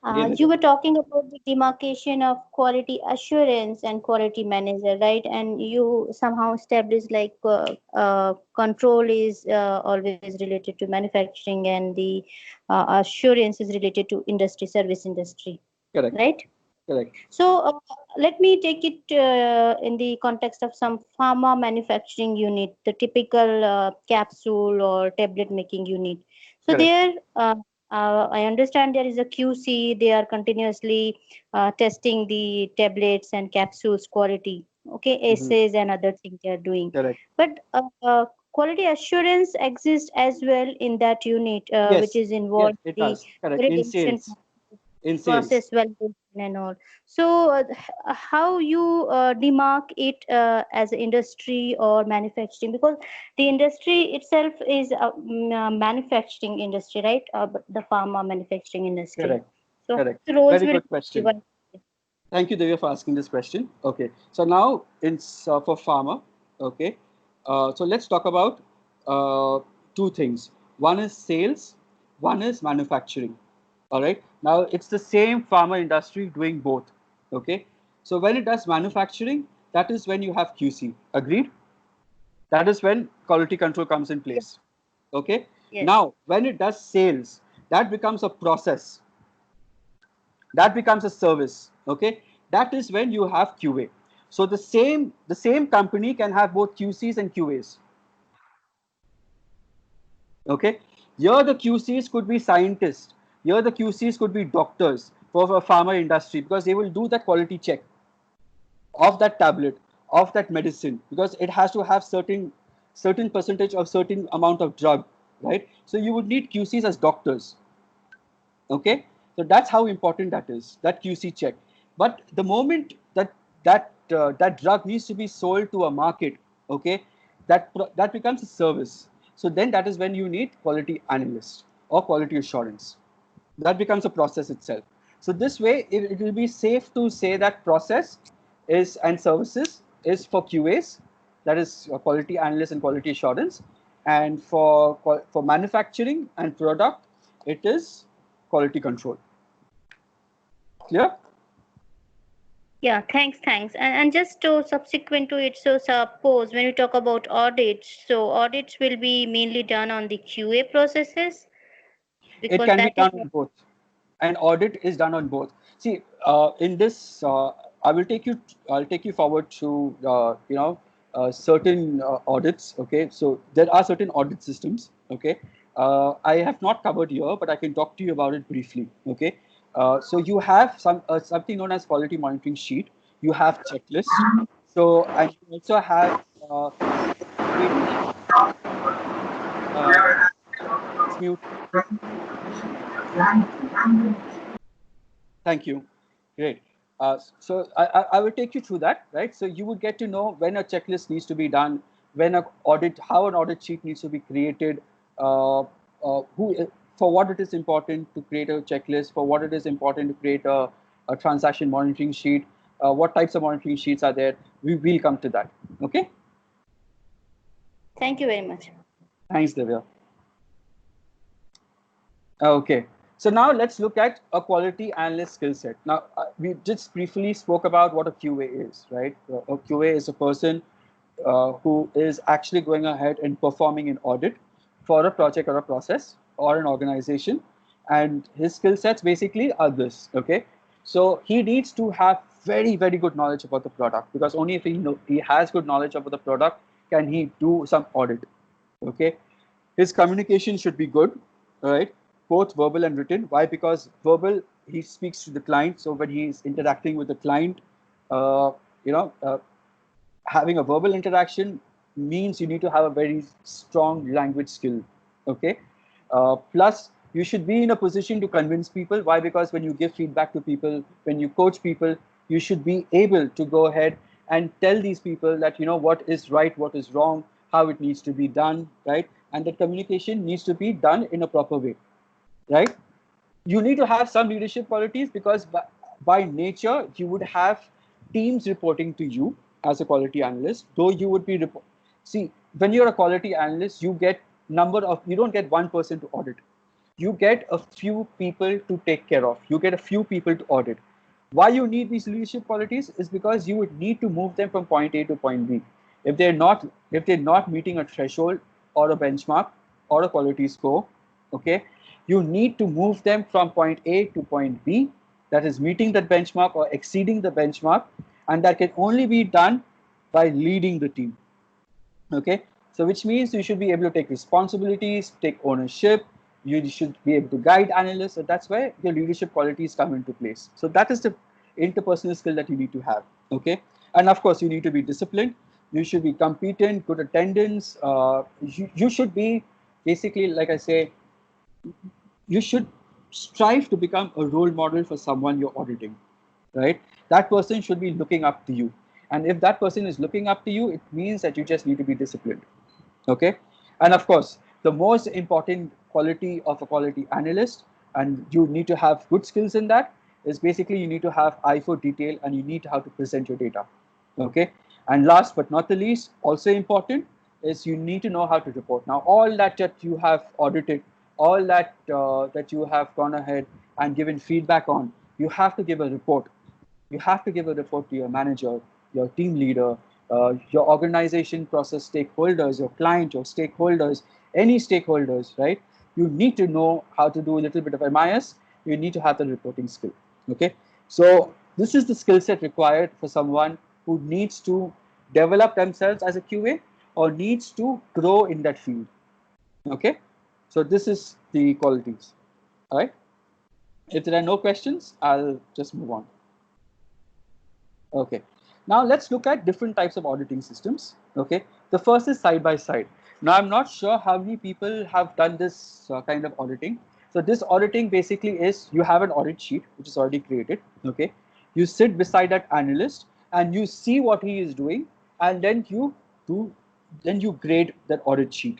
Speaker 1: Again,
Speaker 9: You were talking about the demarcation of quality assurance and quality manager, right? And you somehow established like control is always related to manufacturing, and the assurance is related to industry, service industry,
Speaker 1: correct,
Speaker 9: right?
Speaker 1: correct.
Speaker 9: So let me take it in the context of some pharma manufacturing unit, the typical capsule or tablet making unit. So
Speaker 1: Correct.
Speaker 9: there, I understand there is a QC. They are continuously testing the tablets and capsules quality. Okay,
Speaker 1: Mhm.
Speaker 9: assays and other things they are doing.
Speaker 1: Correct.
Speaker 9: But quality assurance exists as well in that unit, which
Speaker 1: Yes,
Speaker 9: is
Speaker 1: yes,
Speaker 9: involved
Speaker 1: it
Speaker 9: the
Speaker 1: does. Correct. In
Speaker 9: validation
Speaker 1: sales, in sales.
Speaker 9: process validation and all. So, how you demark it as an industry or manufacturing? Because the industry itself is a manufacturing industry, right? But the pharma manufacturing industry.
Speaker 1: Correct.
Speaker 9: So,
Speaker 1: Correct.
Speaker 9: the roles
Speaker 1: Very
Speaker 9: will
Speaker 1: good question. Thank you, Divya, for asking this question. Okay, so now it's for pharma. Okay, so let's talk about two things. One is sales, one is manufacturing. All right. Now it's the same pharma industry doing both. Okay. So when it does manufacturing, that is when you have QC. Agreed? That is when quality control comes in place. Okay.
Speaker 9: Yes.
Speaker 1: Now when it does sales, that becomes a process. That becomes a service. Okay. That is when you have QA. So the same company can have both QCs and QAs. Okay. Here the QCs could be scientists. Here the QCs could be doctors for a pharma industry, because they will do that quality check of that tablet, of that medicine, because it has to have certain percentage of certain amount of drug, right? So you would need QCs as doctors. Okay, so that's how important that is, that QC check. But the moment that drug needs to be sold to a market, okay, that becomes a service. So then that is when you need quality analyst or quality assurance. That becomes a process itself. So this way, it will be safe to say that process is and services is for QAs, that is quality analyst and quality assurance, and for manufacturing and product, it is quality control. Clear?
Speaker 9: Yeah, thanks. And just to subsequent to it, so suppose when you talk about audits, so audits will be mainly done on the QA processes,
Speaker 1: It
Speaker 9: because
Speaker 1: can be
Speaker 9: that is
Speaker 1: done on both. An audit is done on both. See, in this, I'll take you forward to certain audits. Okay, so there are certain audit systems. Okay, I have not covered here, but I can talk to you about it briefly. Okay, so you have something known as quality monitoring sheet. You have checklist. So and you also have it's mute. Thank you. Great. So I will take you through that, right? So you would get to know when a checklist needs to be done, when how an audit sheet needs to be created, for what it is important to create a checklist, for what it is important to create a transaction monitoring sheet, what types of monitoring sheets are there. We will come to that. Okay.
Speaker 9: Thank you very much.
Speaker 1: Thanks, Divya. Okay. So now let's look at a quality analyst skill set. Now, we just briefly spoke about what a QA is, right? A QA is a person who is actually going ahead and performing an audit for a project or a process or an organization. And his skill sets basically are this, okay? So he needs to have very, very good knowledge about the product, because only if he has good knowledge about the product can he do some audit, okay? His communication should be good, right? Both verbal and written. Why? Because verbal, he speaks to the client. So when he is interacting with the client, uh, you know, having a verbal interaction means you need to have a very strong language skill. Okay. Plus, you should be in a position to convince people. Why? Because when you give feedback to people, when you coach people, you should be able to go ahead and tell these people that what is right, what is wrong, how it needs to be done, right? And that communication needs to be done in a proper way, right? You need to have some leadership qualities, because by nature you would have teams reporting to you as a quality analyst, though you would be see, when you're a quality analyst, you don't get one person to audit. you get a few people to take care of. You get a few people to audit. Why you need these leadership qualities is because you would need to move them from point A to point B. If they're not meeting a threshold or a benchmark or a quality score, okay, you need to move them from point A to point B, that is meeting that benchmark or exceeding the benchmark, and that can only be done by leading the team. Okay, so which means you should be able to take responsibilities, take ownership, you should be able to guide analysts. So that's where your leadership qualities come into place. So that is the interpersonal skill that you need to have. Okay, and of course you need to be disciplined, you should be competent, good attendance, you should be basically, like I say, you should strive to become a role model for someone you're auditing, right? That person should be looking up to you. And if that person is looking up to you, it means that you just need to be disciplined. Okay. And of course, the most important quality of a quality analyst, and you need to have good skills in that, is basically you need to have eye for detail and you need to have to present your data. Okay. And last but not the least, also important, is you need to know how to report. Now, all that you have audited, all that that you have gone ahead and given feedback on, you have to give a report. You have to give a report to your manager, your team leader, your organization process stakeholders, your client, your stakeholders, any stakeholders, right? You need to know how to do a little bit of MIS. You need to have the reporting skill. Okay, so this is the skill set required for someone who needs to develop themselves as a QA or needs to grow in that field. Okay, so this is the qualities. All right. If there are no questions, I'll just move on. Okay, now let's look at different types of auditing systems. Okay, the first is side by side. Now I'm not sure how many people have done this kind of auditing. So this auditing basically is you have an audit sheet which is already created. Okay, you sit beside that analyst and you see what he is doing, and then you grade that audit sheet.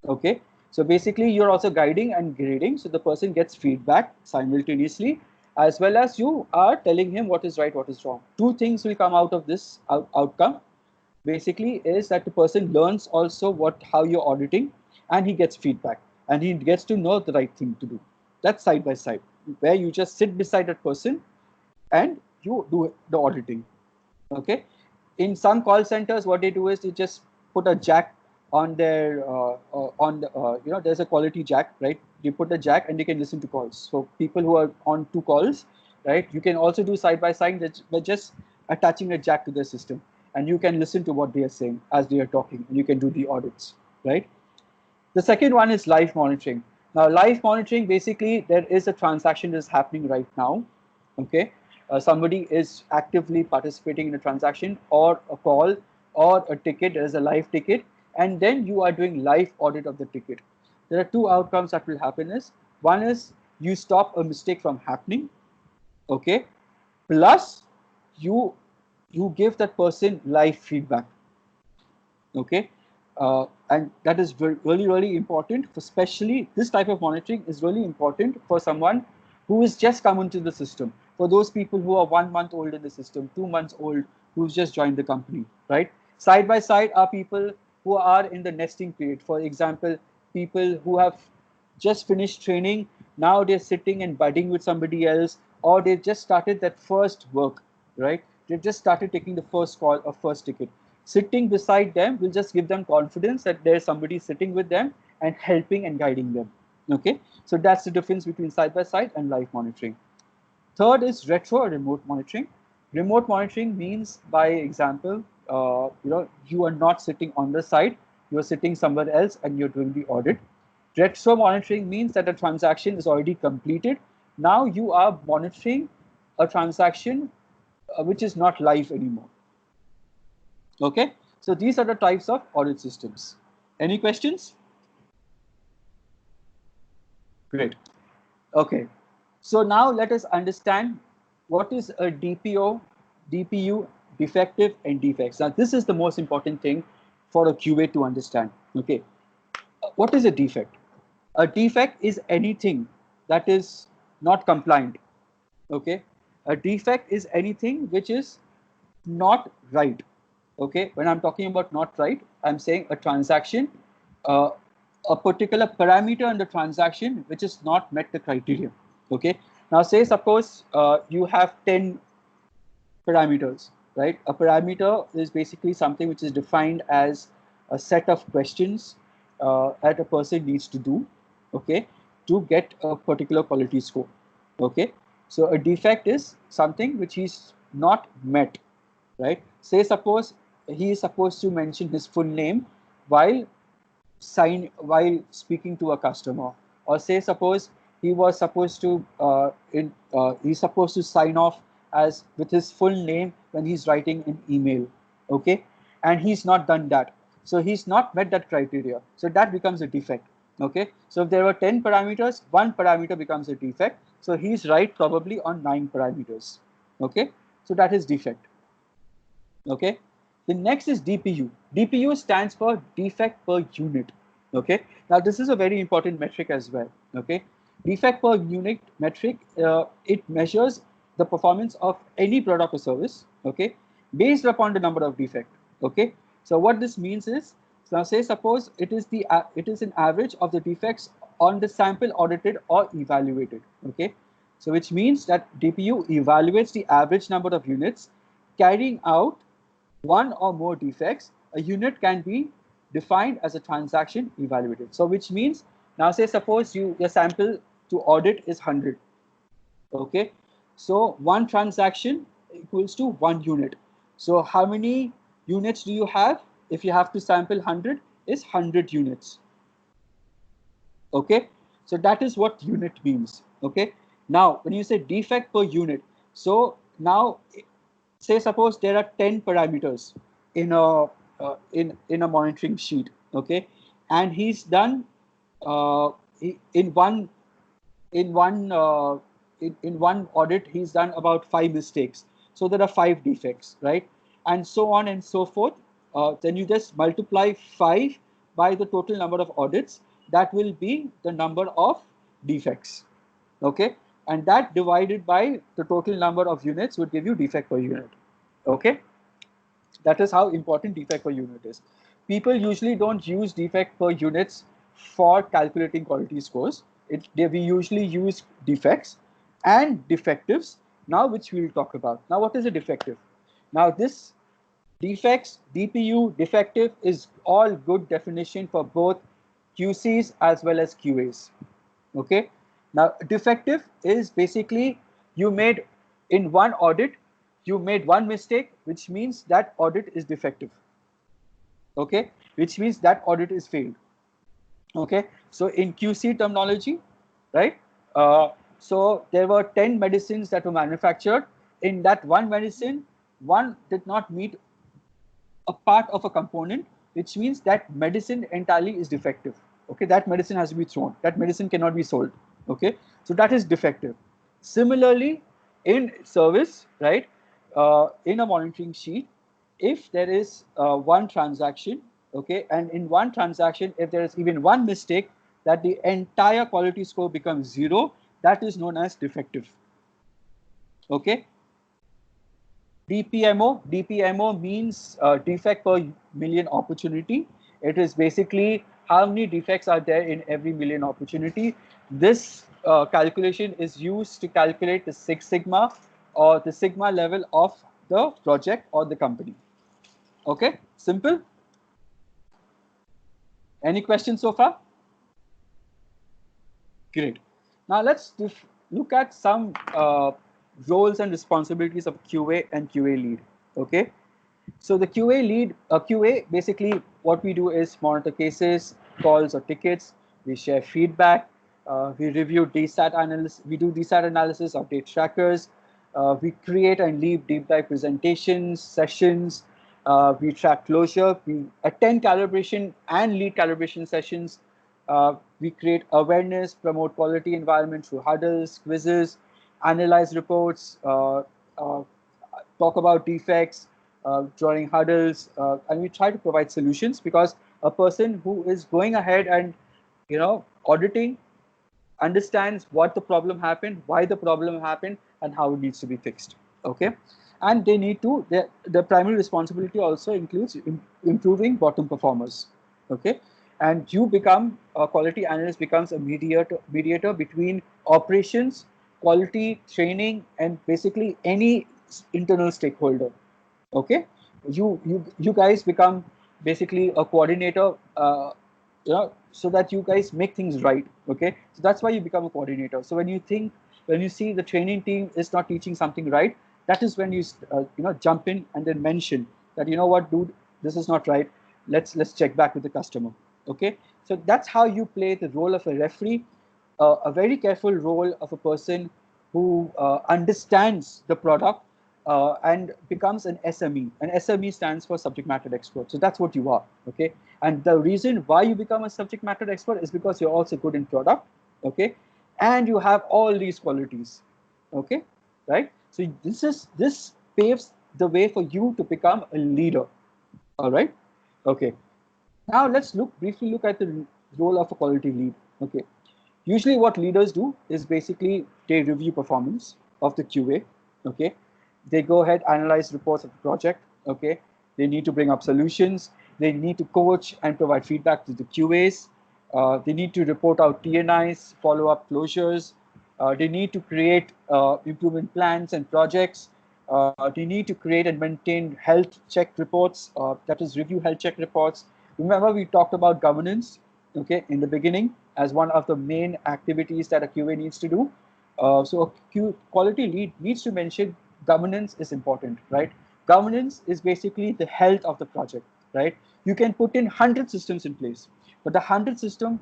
Speaker 1: Okay, so basically you're also guiding and grading, so the person gets feedback simultaneously, as well as you are telling him what is right, what is wrong. Two things will come out of this outcome. Basically is that the person learns also how you're auditing, and he gets feedback and he gets to know the right thing to do. That's side by side, where you just sit beside that person and you do the auditing. Okay, in some call centers, what they do is they just put a jack on their there's a quality jack, right? You put a jack and they can listen to calls. So people who are on two calls, right, you can also do side by side by just attaching a jack to the system, and you can listen to what they are saying as they are talking, and you can do the audits, right? The second one is live monitoring. Now, live monitoring, basically, there is a transaction that is happening right now. Okay, somebody is actively participating in a transaction or a call or a ticket. There is a live ticket, and then you are doing live audit of the ticket. There are two outcomes that will happen. One is you stop a mistake from happening. Okay, plus you give that person live feedback. Okay. And that is really, really important. Especially this type of monitoring is really important for someone who is just come into the system. For those people who are 1 month old in the system, 2 months old, who's just joined the company, right? Side by side are people who are in the nesting period. For example, people who have just finished training, now they're sitting and budding with somebody else, or they just started that first work, right? They just started taking the first call or first ticket. Sitting beside them will just give them confidence that there's somebody sitting with them and helping and guiding them. Okay, so that's the difference between side by side and live monitoring. Third is retro or remote monitoring. Remote monitoring means, by example, you are not sitting on the site, you are sitting somewhere else and you're doing the audit. Retro monitoring means that a transaction is already completed. Now you are monitoring a transaction which is not live anymore. Okay, so these are the types of audit systems. Any questions? Great. Okay, so now let us understand what is a DPO, DPU, defective and defects. Now this is the most important thing for a QA to understand. Okay, what is a defect? A defect is anything that is not compliant. Okay, a defect is anything which is not right. Okay, when I'm talking about not right, I'm saying a transaction a particular parameter in the transaction which is not met the criteria. Okay. Now say suppose you have 10 parameters, right? A parameter is basically something which is defined as a set of questions that a person needs to do, okay, to get a particular quality score. Okay. So a defect is something which is not met, right? Say suppose he is supposed to mention his full name while speaking to a customer, or say suppose he was supposed to he's supposed to sign off as with his full name when he's writing an email, okay, and he's not done that, so he's not met that criteria, so that becomes a defect. Okay, so if there were 10 parameters, one parameter becomes a defect, so he's right probably on 9 parameters. Okay, so that is defect. Okay, the next is DPU. DPU stands for defect per unit. Okay, now this is a very important metric as well. Okay, defect per unit metric, it measures the performance of any product or service, okay, based upon the number of defect. Okay, so what this means is, now say suppose it is an average of the defects on the sample audited or evaluated. Okay, so which means that DPU evaluates the average number of units carrying out one or more defects. A unit can be defined as a transaction evaluated. So which means, now say suppose your sample to audit is 100. Okay, so one transaction equals to 1 unit. So how many units do you have? If you have to sample 100, is 100 units. Okay, so that is what unit means. Okay, now when you say defect per unit, so now say suppose there are 10 parameters in a monitoring sheet, okay, and he's done in one audit he's done about 5 mistakes, so there are 5 defects, right, and so on and so forth. Then you just multiply 5 by the total number of audits, that will be the number of defects. Okay, and that divided by the total number of units would give you defect per unit. Okay, that is how important defect per unit is. People usually don't use defect per units for calculating quality scores. We usually use defects and defectives, now which we will talk about. Now what is a defective? Now this defects, DPU, defective is all good definition for both QCs as well as QAs. Okay, now defective is basically you made in one audit, you made one mistake, which means that audit is defective. Okay, which means that audit is failed. Okay, so in QC terminology, right, so there were 10 medicines that were manufactured. In that one medicine, one did not meet a part of a component, which means that medicine entirely is defective. Okay, that medicine has to be thrown. That medicine cannot be sold. Okay, so that is defective. Similarly, in service, right, in a monitoring sheet, if there is one transaction, okay, and in one transaction, if there is even one mistake, that the entire quality score becomes 0, that is known as defective. Okay. DPMO means defect per million opportunity. It is basically how many defects are there in every million opportunity. This calculation is used to calculate the Six Sigma or the Sigma level of the project or the company. Okay, simple. Any questions so far? Great. Now let's look at some roles and responsibilities of QA and QA lead. Okay, so the QA lead, QA basically what we do is monitor cases, calls or tickets. We share feedback. We review DSAT analysis. We do DSAT analysis, update trackers. We create and lead deep dive presentations, sessions. We track closure. We attend calibration and lead calibration sessions. We create awareness, promote quality environment through huddles, quizzes, analyze reports, talk about defects during huddles, and we try to provide solutions, because a person who is going ahead and auditing understands what the problem happened, why the problem happened, and how it needs to be fixed. Okay, and they need to the primary responsibility also includes improving bottom performers. Okay, and you become a quality analyst becomes a mediator between operations, quality, training, and basically any internal stakeholder. Okay, you guys become basically a coordinator, so that you guys make things right. Okay, so that's why you become a coordinator. So when you see the training team is not teaching something right, that is when you jump in and then mention that, you know what, dude, this is not right. Let's check back with the customer. Okay, so that's how you play the role of a referee, a very careful role of a person who understands the product and becomes an SME. An SME stands for subject matter expert. So that's what you are. Okay, and the reason why you become a subject matter expert is because you're also good in product. Okay, and you have all these qualities. Okay, right? So this paves the way for you to become a leader. All right. Okay. Now let's briefly look at the role of a quality lead. Okay. Usually what leaders do is basically they review performance of the QA. Okay. They go ahead, analyze reports of the project. Okay. They need to bring up solutions. They need to coach and provide feedback to the QAs. They need to report out TNIs, follow up closures. They need to create improvement plans and projects. They need to create and maintain health check reports, that is review health check reports. Remember we talked about governance, okay, in the beginning as one of the main activities that a QA needs to do. So a quality lead needs to mention governance is important, right? Governance is basically the health of the project, right? You can put in 100 systems in place, but the 100 system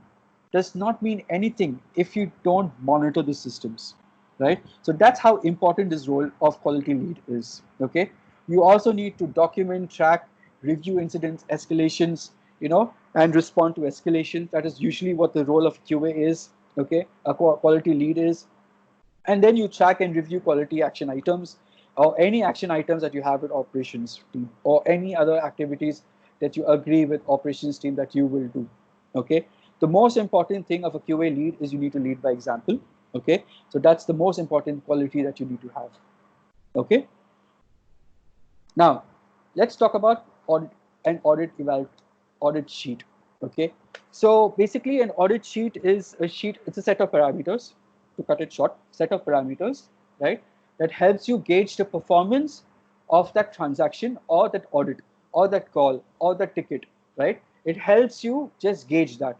Speaker 1: does not mean anything if you don't monitor the systems, right? So that's how important this role of quality lead is. Okay, you also need to document, track, review incidents, escalations, and respond to escalations. That is usually what the role of QA is. Okay, a quality lead is. And then you track and review quality action items or any action items that you have with operations team or any other activities that you agree with operations team that you will do. Okay, the most important thing of a QA lead is you need to lead by example. Okay, so that's the most important quality that you need to have. Okay, now let's talk about audit sheet. Okay, so basically an audit sheet is a sheet. It's a set of parameters, to cut it short, set of parameters, right, that helps you gauge the performance of that transaction or that audit or that call or that ticket, right? It helps you just gauge that.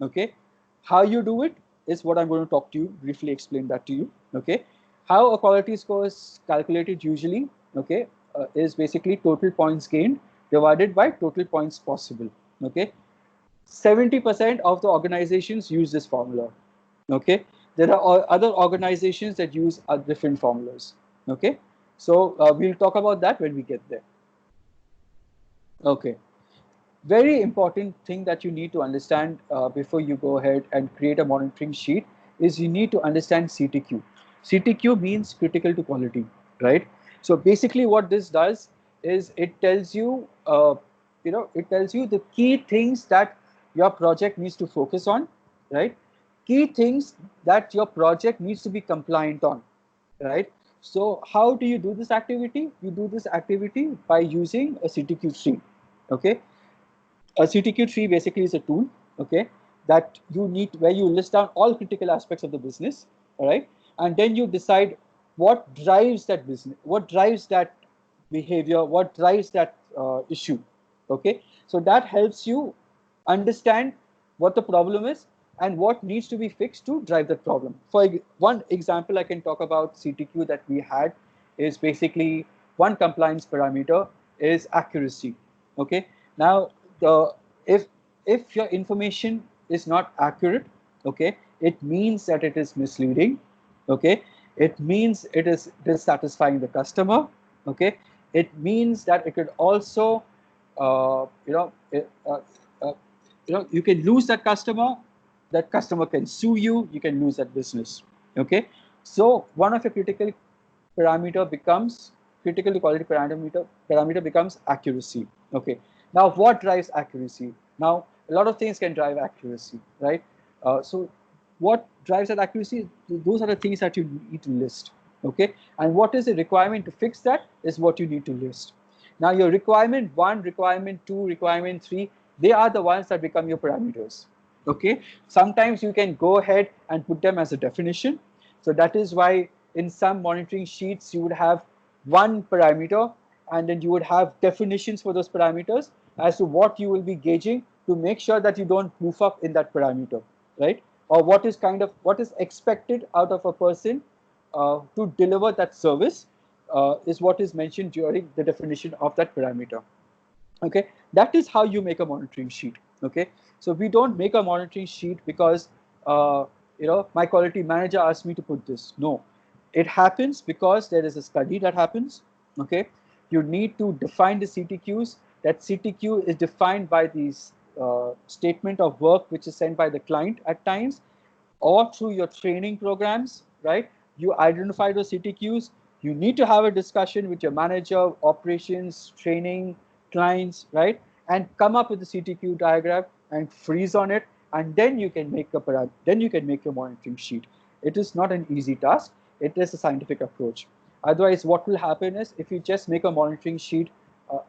Speaker 1: Okay, how you do it is what I'm going to talk to you, briefly explain that to you. Okay, how a quality score is calculated usually, okay, is basically total points gained divided by total points possible. Okay, 70% of the organizations use this formula. Okay, there are other organizations that use different formulas. Okay, so we'll talk about that when we get there. Okay, very important thing that you need to understand before you go ahead and create a monitoring sheet is you need to understand CTQ. CTQ means critical to quality, right? So basically what this does is it tells you, it tells you the key things that your project needs to focus on, right? Key things that your project needs to be compliant on, right? So how do you do this activity? You do this activity by using a CTQ tree. Okay, a CTQ tree basically is a tool, okay, that you need, where you list down all critical aspects of the business, all right, and then you decide what drives that business, what drives that behavior, what drives that issue. Okay, so that helps you understand what the problem is and what needs to be fixed to drive that problem. For one example, I can talk about CTQ that we had is basically one compliance parameter is accuracy. Okay, now if your information is not accurate, okay, it means that it is misleading. Okay, it means it is dissatisfying the customer. Okay, it means that it could also you can lose that customer. That customer can sue you. You can lose that business. Okay, so one of your critical parameter becomes critical quality parameter becomes accuracy. Okay, now what drives accuracy? Now a lot of things can drive accuracy, right? So what drives that accuracy? Those are the things that you need to list. Okay, and what is the requirement to fix that is what you need to list. Now your requirement 1, requirement 2, requirement 3 they are the ones that become your parameters. Okay, sometimes you can go ahead and put them as a definition. So that is why in some monitoring sheets you would have one parameter, and then you would have definitions for those parameters as to what you will be gauging to make sure that you don't goof up in that parameter, right? Or what is expected out of a person to deliver that service is what is mentioned during the definition of that parameter. Okay, that is how you make a monitoring sheet. Okay, so we don't make a monitoring sheet because my quality manager asked me to put this. No, it happens because there is a study that happens. Okay, you need to define the CTQs. That CTQ is defined by these statement of work which is sent by the client at times, or through your training programs, right? You identify those CTQs. You need to have a discussion with your manager, operations, training, clients, right? And come up with a CTQ diagram and freeze on it, and then you can make your monitoring sheet. It is not an easy task. It is a scientific approach. Otherwise, what will happen is if you just make a monitoring sheet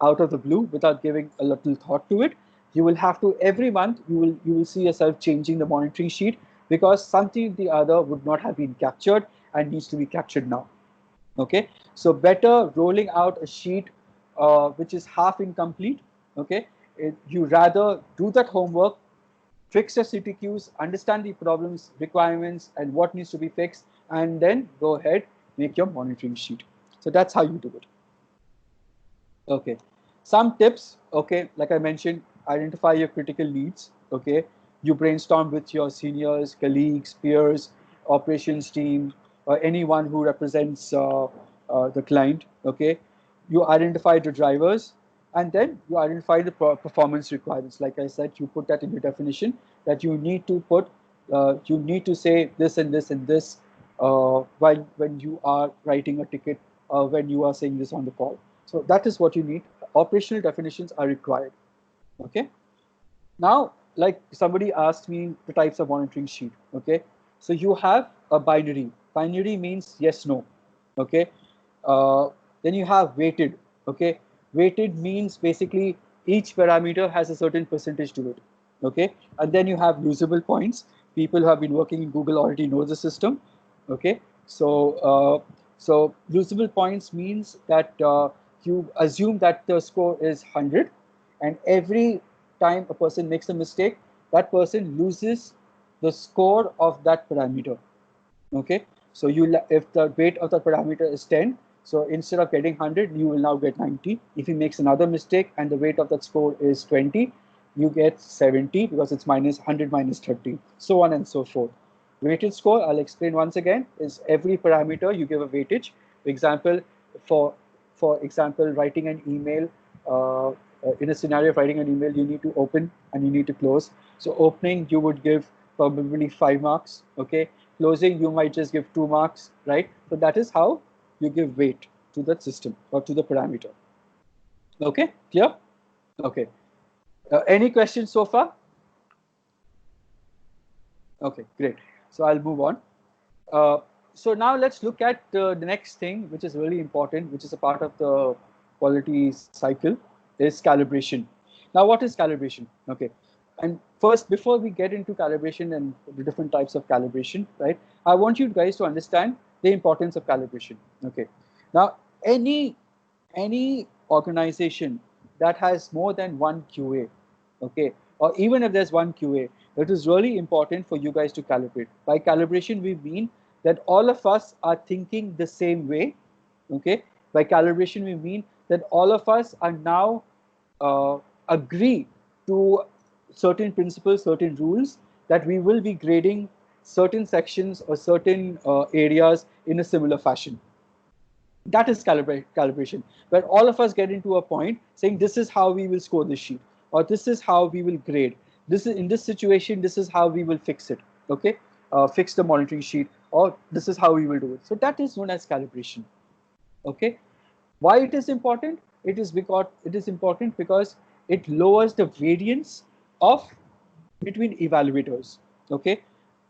Speaker 1: out of the blue without giving a little thought to it, you will have to every month you will see yourself changing the monitoring sheet because something or the other would not have been captured and needs to be captured now. Okay, so better rolling out a sheet which is half incomplete. Okay, you rather do that homework, fix the CTQs, understand the problems, requirements, and what needs to be fixed, and then go ahead, make your monitoring sheet. So that's how you do it. Okay, some tips. Okay, like I mentioned, identify your critical needs. Okay, you brainstorm with your seniors, colleagues, peers, operations team, or anyone who represents the client. Okay, you identify the drivers, and then you identify the performance requirements. Like I said, you put that in your definition that you need to put, you need to say this and this and this while when you are writing a ticket, when you are saying this on the call. So that is what you need. Operational definitions are required. Okay. Now, like somebody asked me the types of monitoring sheet. Okay. So you have a binary. Binary means yes, no. Okay. Then you have weighted. Okay. Weighted means basically each parameter has a certain percentage to it. Okay. And then you have usable points. People who have been working in Google already know the system. Okay. So usable points means that you assume that the score is 100, and every time a person makes a mistake, that person loses the score of that parameter. Okay, so if the weight of the parameter is 10, so instead of getting 100, you will now get 90. If he makes another mistake and the weight of that score is 20, you get 70 because it's minus 100 minus 30, so on and so forth. Weighted score, I'll explain once again, is every parameter you give a weightage. For example, writing an email, in a scenario of writing an email, you need to open and you need to close. So opening, you would give probably 5 marks. Okay, closing, you might just give 2 marks, right? So that is how you give weight to that system or to the parameter. Okay, clear? Okay. Any questions so far? Okay, great. So I'll move on. So now let's look at the next thing, which is really important, which is a part of the quality cycle, is calibration. Now, what is calibration? Okay, and first, before we get into calibration and the different types of calibration, right, I want you guys to understand the importance of calibration. Okay, now any organization that has more than one QA, okay, or even if there's one QA, it is really important for you guys to calibrate. By calibration, we mean that all of us are thinking the same way. Okay, by calibration, we mean that all of us are now agree to certain principles, certain rules, that we will be grading certain sections or certain areas in a similar fashion. That is calibration, where all of us get into a point saying this is how we will score this sheet, or this is how we will grade. This is in this situation, this is how we will fix it. Okay, fix the monitoring sheet, or this is how we will do it. So that is known as calibration. Okay, why it is important? It is important because it lowers the variance of between evaluators. Okay,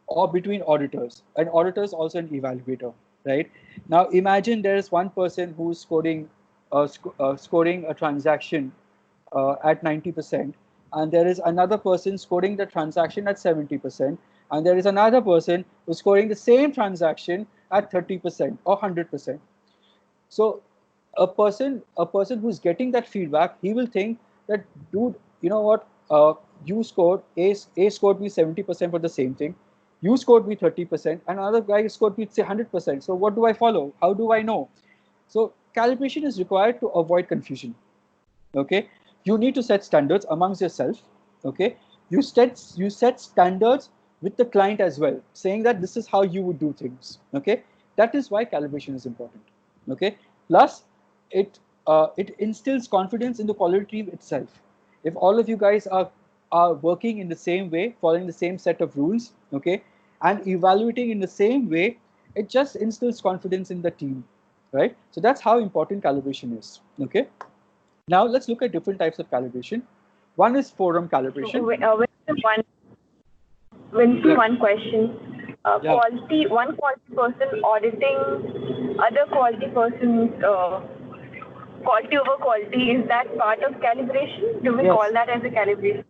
Speaker 1: or between auditors. An auditor is also an evaluator, right? Now imagine there is one person who's scoring a transaction at 90%, and there is another person scoring the transaction at 70%, and there is another person who's scoring the same transaction at 30% or 100%. So a person who's getting that feedback, he will think that, dude, you know what, you scored A scored me 70% for the same thing, you scored me 30%, and another guy scored me, say, 100%. So what do I follow? How do I know? So calibration is required to avoid confusion. Okay, you need to set standards amongst yourself. Okay, you set standards with the client as well, saying that this is how you would do things. Okay, that is why calibration is important. Okay, plus it instills confidence in the quality team itself. If all of you guys are working in the same way, following the same set of rules, okay, and evaluating in the same way, it just instills confidence in the team, right? So that's how important calibration is. Okay. Now let's look at different types of calibration. One is forum calibration.
Speaker 8: Winston, one question.
Speaker 1: Yeah.
Speaker 8: One quality person auditing other quality person's quality over quality, is that part of calibration? Do we
Speaker 1: Yes.
Speaker 8: call that as a calibration?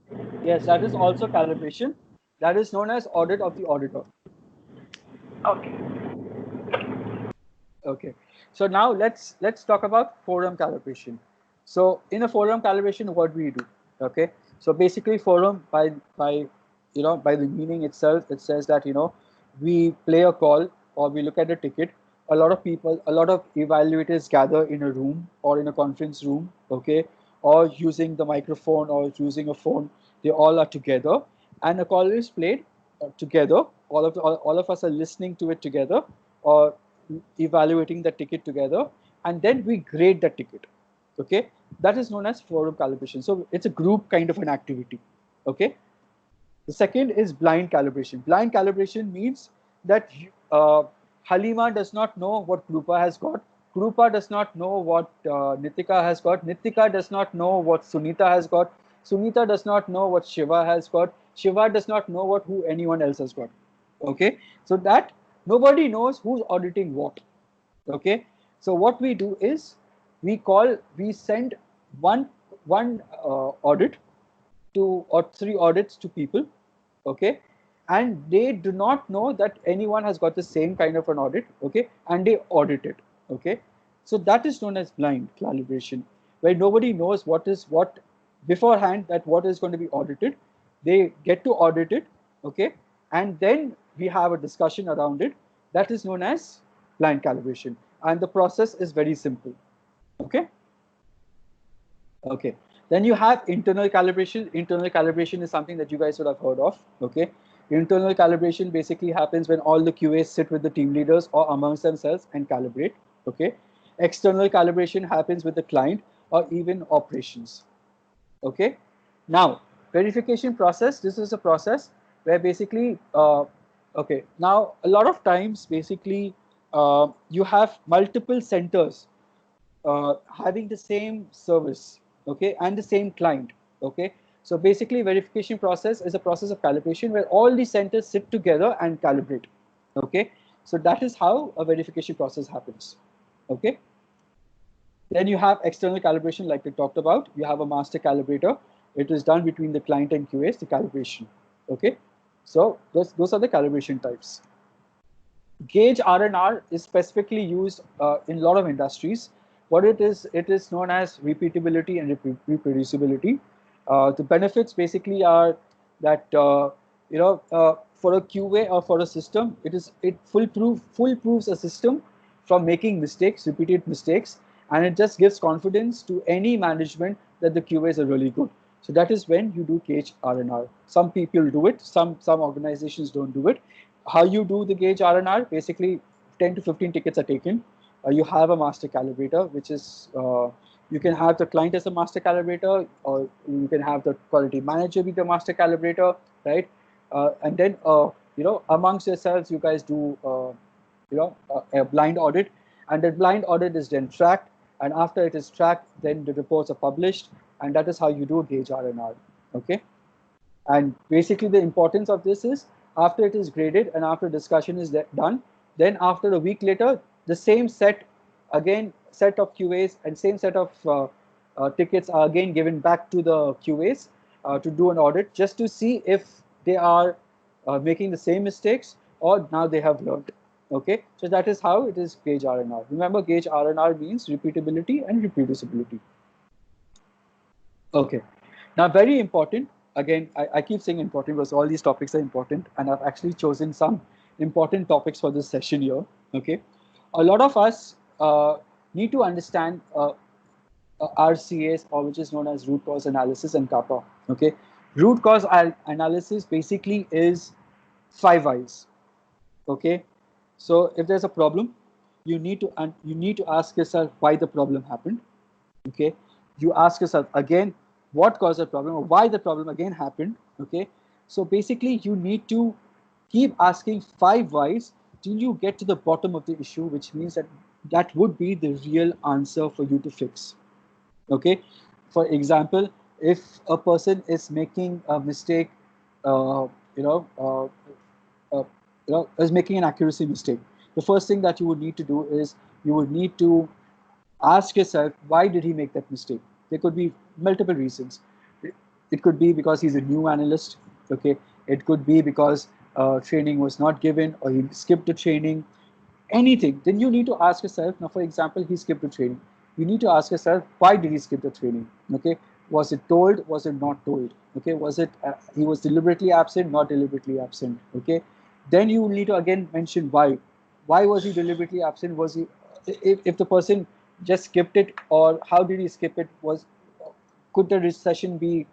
Speaker 1: Yes, that is also calibration. That is known as audit of the auditor.
Speaker 8: Okay.
Speaker 1: Okay. So now let's talk about forum calibration. So in a forum calibration, what we do? Okay. So basically, forum by the meaning itself, it says that we play a call or we look at a ticket. A lot of people, a lot of evaluators gather in a room or in a conference room. Okay, or using the microphone or using a phone. They all are together, and a call is played together. All of us are listening to it together, or evaluating the ticket together, and then we grade the ticket. Okay, that is known as forum calibration. So it's a group kind of an activity. Okay. The second is blind calibration. Blind calibration means that Halima does not know what Krupa has got. Krupa does not know what Nitika has got. Nitika does not know what Sunita has got. Sunita does not know what Shiva has got. Shiva does not know who anyone else has got. Okay, so that nobody knows who's auditing what. Okay, so what we do is we send one audit to, or 3 audits to people. Okay, and they do not know that anyone has got the same kind of an audit. Okay, and they audit it. Okay, so that is known as blind calibration, where nobody knows what beforehand, that what is going to be audited. They get to audit it. Okay, and then we have a discussion around it. That is known as blind calibration, and the process is very simple. Okay. Okay. Then you have internal calibration. Internal calibration is something that you guys would have heard of. Okay. Internal calibration basically happens when all the QAs sit with the team leaders or amongst themselves and calibrate. Okay. External calibration happens with the client or even operations. Okay. Now, verification process. This is a process where basically, okay. Now, a lot of times, basically, you have multiple centers having the same service. Okay, and the same client. Okay, so basically verification process is a process of calibration where all the centers sit together and calibrate. Okay, so that is how a verification process happens. Okay, then you have external calibration, like we talked about. You have a master calibrator. It is done between the client and QAs, the calibration. Okay, so those are the calibration types. Gauge R&R is specifically used in a lot of industries. What it is known as repeatability and reproducibility. The benefits basically are that for a QA or for a system, it foolproofs a system from making mistakes, repeated mistakes, and it just gives confidence to any management that the QAs are really good. So that is when you do gauge R&R. Some people do it, some organizations don't do it. How you do the gauge R&R? Basically, 10 to 15 tickets are taken. You have a master calibrator, which is you can have the client as a master calibrator, or you can have the quality manager be the master calibrator, right? And then amongst yourselves, you guys do a blind audit, and that blind audit is then tracked. And after it is tracked, then the reports are published, and that is how you do gauge R&R. Okay, and basically the importance of this is after it is graded and after discussion is done, then after a week later, the same set of QAs and same set of tickets are again given back to the QAs, to do an audit just to see if they are making the same mistakes or now they have learned. Okay, so that is how it is gauge R&R. Remember, gauge R&R means repeatability and reproducibility. Okay, now very important. Again, I keep saying important because all these topics are important, and I've actually chosen some important topics for this session here. Okay, a lot of us need to understand RCAs, or which is known as root cause analysis, and kappa. Okay, root cause analysis basically is 5 whys. Okay, so if there's a problem, you need to ask yourself why the problem happened. Okay, you ask yourself again what caused the problem or why the problem again happened. Okay, so basically you need to keep asking 5 whys till you get to the bottom of the issue, which means that that would be the real answer for you to fix. Okay, for example, if a person is making a mistake, is making an accuracy mistake, the first thing that you would need to do is you would need to ask yourself, why did he make that mistake? There could be multiple reasons. It could be because he's a new analyst. Okay, it could be because training was not given or he skipped the training. Anything. Then you need to ask yourself. Now, for example, he skipped the training. You need to ask yourself, why did he skip the training? Okay, was it told? Was it not told? Okay, was it he was deliberately absent? Not deliberately absent? Okay, then you need to again mention why. Why was he deliberately absent? Was he if the person just skipped it, or how did he skip it? Could the session be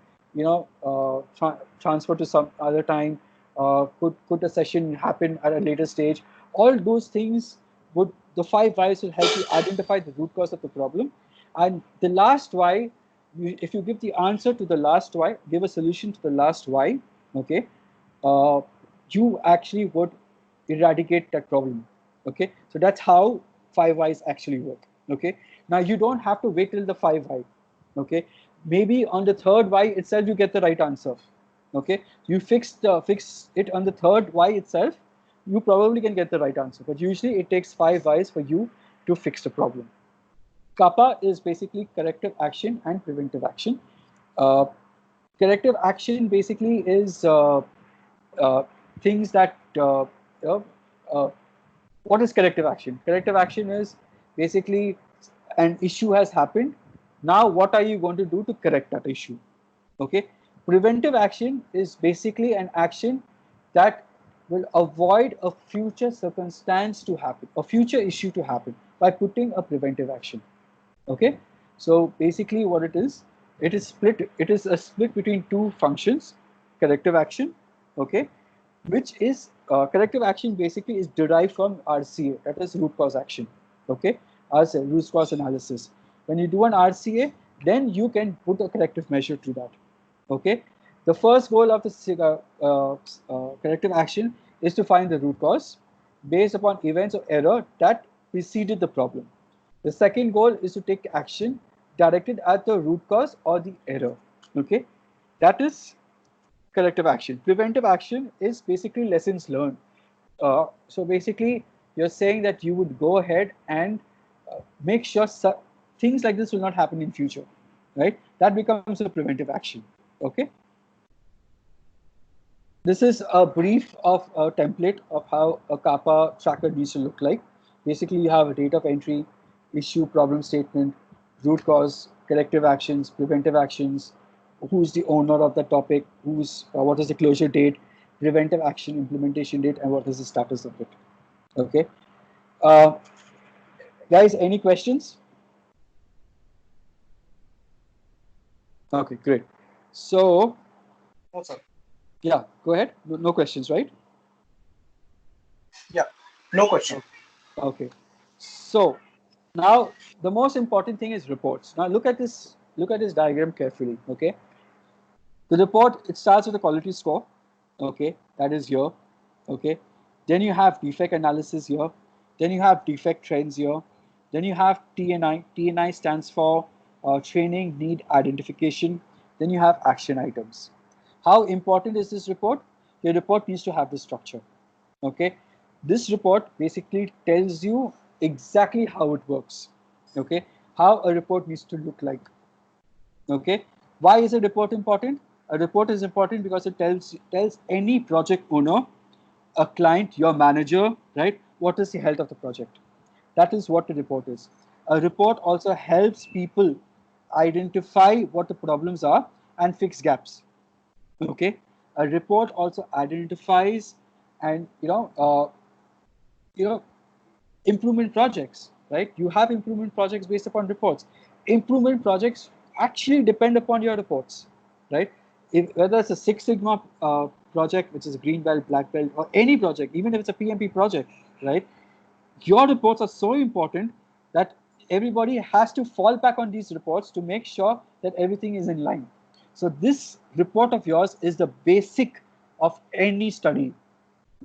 Speaker 1: transferred to some other time? Could the session happen at a later stage? All those things would, the 5 whys will help you identify the root cause of the problem. And the last why, if you give the answer to the last why, give a solution to the last why, okay, you actually would eradicate that problem. Okay, so that's how 5 whys actually work. Okay, now you don't have to wait till the 5 why. Okay, maybe on the 3rd why itself you get the right answer. Okay, you fix it on the 3rd why itself, you probably can get the right answer, but usually it takes 5 whys for you to fix the problem. Kappa is basically corrective action and preventive action. Corrective action basically is things that what is corrective action? Corrective action is basically an issue has happened. Now, what are you going to do to correct that issue? Okay. Preventive action is basically an action that will avoid a future circumstance to happen, a future issue to happen, by putting a preventive action. Okay. So basically, what it is split. It is a split between 2 functions: corrective action. Okay, which is corrective action basically is derived from RCA, that is root cause action. Okay, as a root cause analysis. When you do an RCA, then you can put a corrective measure to that. Okay, the first goal of the corrective action is to find the root cause based upon events or error that preceded the problem. The second goal is to take action directed at the root cause or the error. Okay, that is corrective action. Preventive action is basically lessons learned. So basically, you're saying that you would go ahead and make sure things like this will not happen in future, right? That becomes a preventive action. Okay. This is a brief of a template of how a kappa tracker needs to look like. Basically, you have a date of entry, issue, problem statement, root cause, corrective actions, preventive actions, who's the owner of the topic, what is the closure date, preventive action, implementation date, and what is the status of it. Okay. Guys, any questions? Okay, great. So,
Speaker 4: No, sir.
Speaker 1: yeah, go ahead. No questions, right?
Speaker 4: Yeah, no question.
Speaker 1: Okay. So now the most important thing is reports. Now look at this diagram carefully. Okay. The report, it starts with a quality score. Okay, that is here. Okay. Then you have defect analysis here. Then you have defect trends here. Then you have TNI. TNI stands for training need identification. Then you have action items. How important is this report? Your report needs to have the structure. Okay. This report basically tells you exactly how it works. Okay. How a report needs to look like. Okay. Why is a report important? A report is important because it tells any project owner, a client, your manager, right, what is the health of the project. That is what a report is. A report also helps people identify what the problems are and fix gaps. Okay, a report also identifies and improvement projects, right? You have improvement projects based upon reports. Improvement projects actually depend upon your reports, right? Whether it's a Six Sigma project, which is a green belt, black belt, or any project, even if it's a PMP project, right? Your reports are so important that everybody has to fall back on these reports to make sure that everything is in line. So this report of yours is the basic of any study.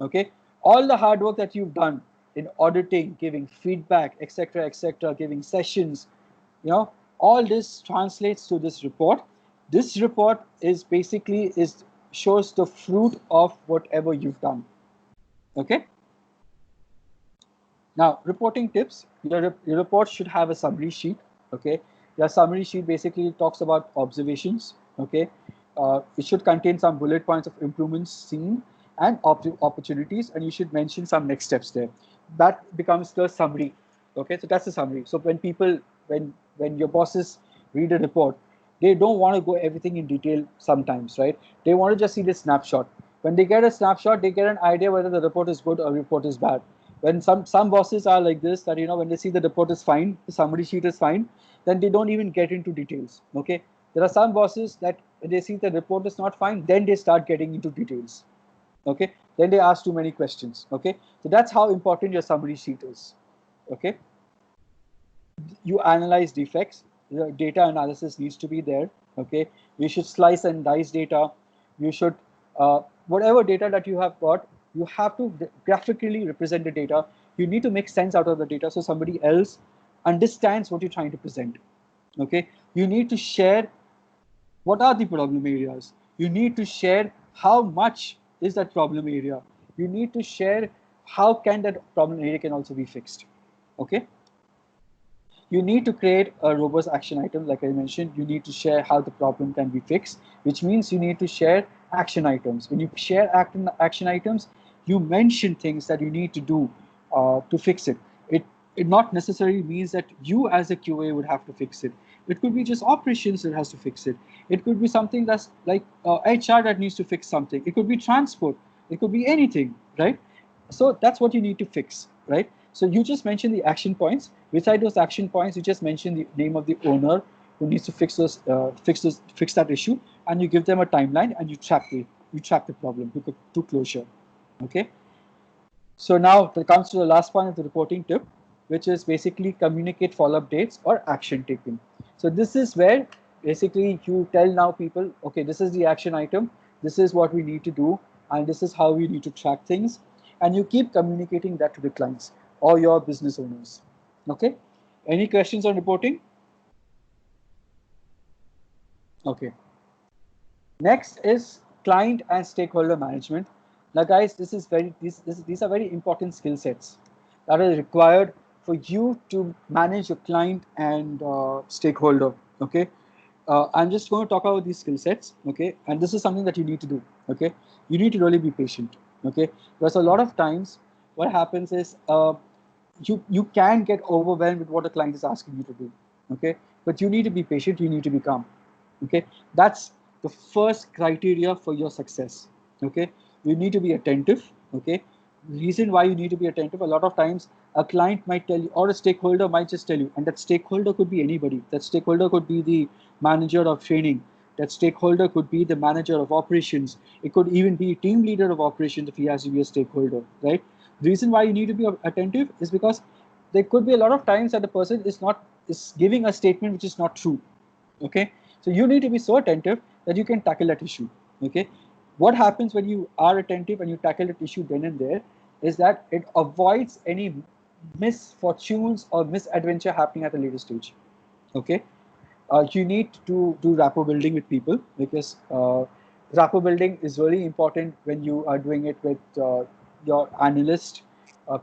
Speaker 1: Okay, all the hard work that you've done in auditing, giving feedback, etc., giving sessions, all this translates to this report. This report is basically shows the fruit of whatever you've done. Okay. Now, reporting tips. Your report should have a summary sheet. Okay, your summary sheet basically talks about observations. Okay, it should contain some bullet points of improvements seen and opportunities, and you should mention some next steps there. That becomes the summary. Okay, so that's the summary. So when people, when your bosses read a report, they don't want to go everything in detail sometimes, right? They want to just see the snapshot. When they get a snapshot, they get an idea whether the report is good or report is bad. When some bosses are like this, that when they see the report is fine, the summary sheet is fine, then they don't even get into details. Okay, there are some bosses that when they see the report is not fine, then they start getting into details. Okay, then they ask too many questions. Okay, so that's how important your summary sheet is. Okay, you analyze defects. The data analysis needs to be there. Okay, you should slice and dice data. You should whatever data that you have got, you have to graphically represent the data. You need to make sense out of the data so somebody else understands what you're trying to present. Okay, you need to share what are the problem areas. You need to share how much is that problem area. You need to share how can that problem area can also be fixed. Okay. You need to create a robust action item. Like I mentioned, you need to share how the problem can be fixed, which means you need to share action items. When you share action items, you mention things that you need to do to fix it. It not necessarily means that you as a QA would have to fix it. It could be just operations that has to fix it. It could be something that's like HR that needs to fix something. It could be transport. It could be anything, right? So that's what you need to fix, right? So you just mention the action points. Beside those action points, you just mention the name of the owner who needs to fix that issue, and you give them a timeline, and you track the problem to closure. Okay. So now it comes to the last point of the reporting tip, which is basically communicate follow-up dates or action taken. So this is where basically you tell now people, okay, this is the action item, this is what we need to do, and this is how we need to track things, and you keep communicating that to the clients or your business owners. Okay. Any questions on reporting? Okay. Next is client and stakeholder management. Now, guys, these are very important skill sets that are required for you to manage your client and stakeholder. Okay. I'm just going to talk about these skill sets. Okay. And this is something that you need to do. Okay. You need to really be patient. Okay. Because a lot of times what happens is you can get overwhelmed with what the client is asking you to do. Okay. But you need to be patient. You need to be calm. Okay. That's the first criteria for your success. Okay. You need to be attentive. Okay. Reason why you need to be attentive, a lot of times a client might tell you, or a stakeholder might just tell you, and that stakeholder could be anybody. That stakeholder could be the manager of training. That stakeholder could be the manager of operations. It could even be team leader of operations if he has to be a stakeholder, right? The reason why you need to be attentive is because there could be a lot of times that the person is giving a statement which is not true. Okay, so you need to be so attentive that you can tackle that issue. Okay, what happens when you are attentive and you tackle that issue then and there is that it avoids any misfortunes or misadventure happening at a later stage. Okay, you need to do rapport building with people, because rapport building is really important when you are doing it with your analyst,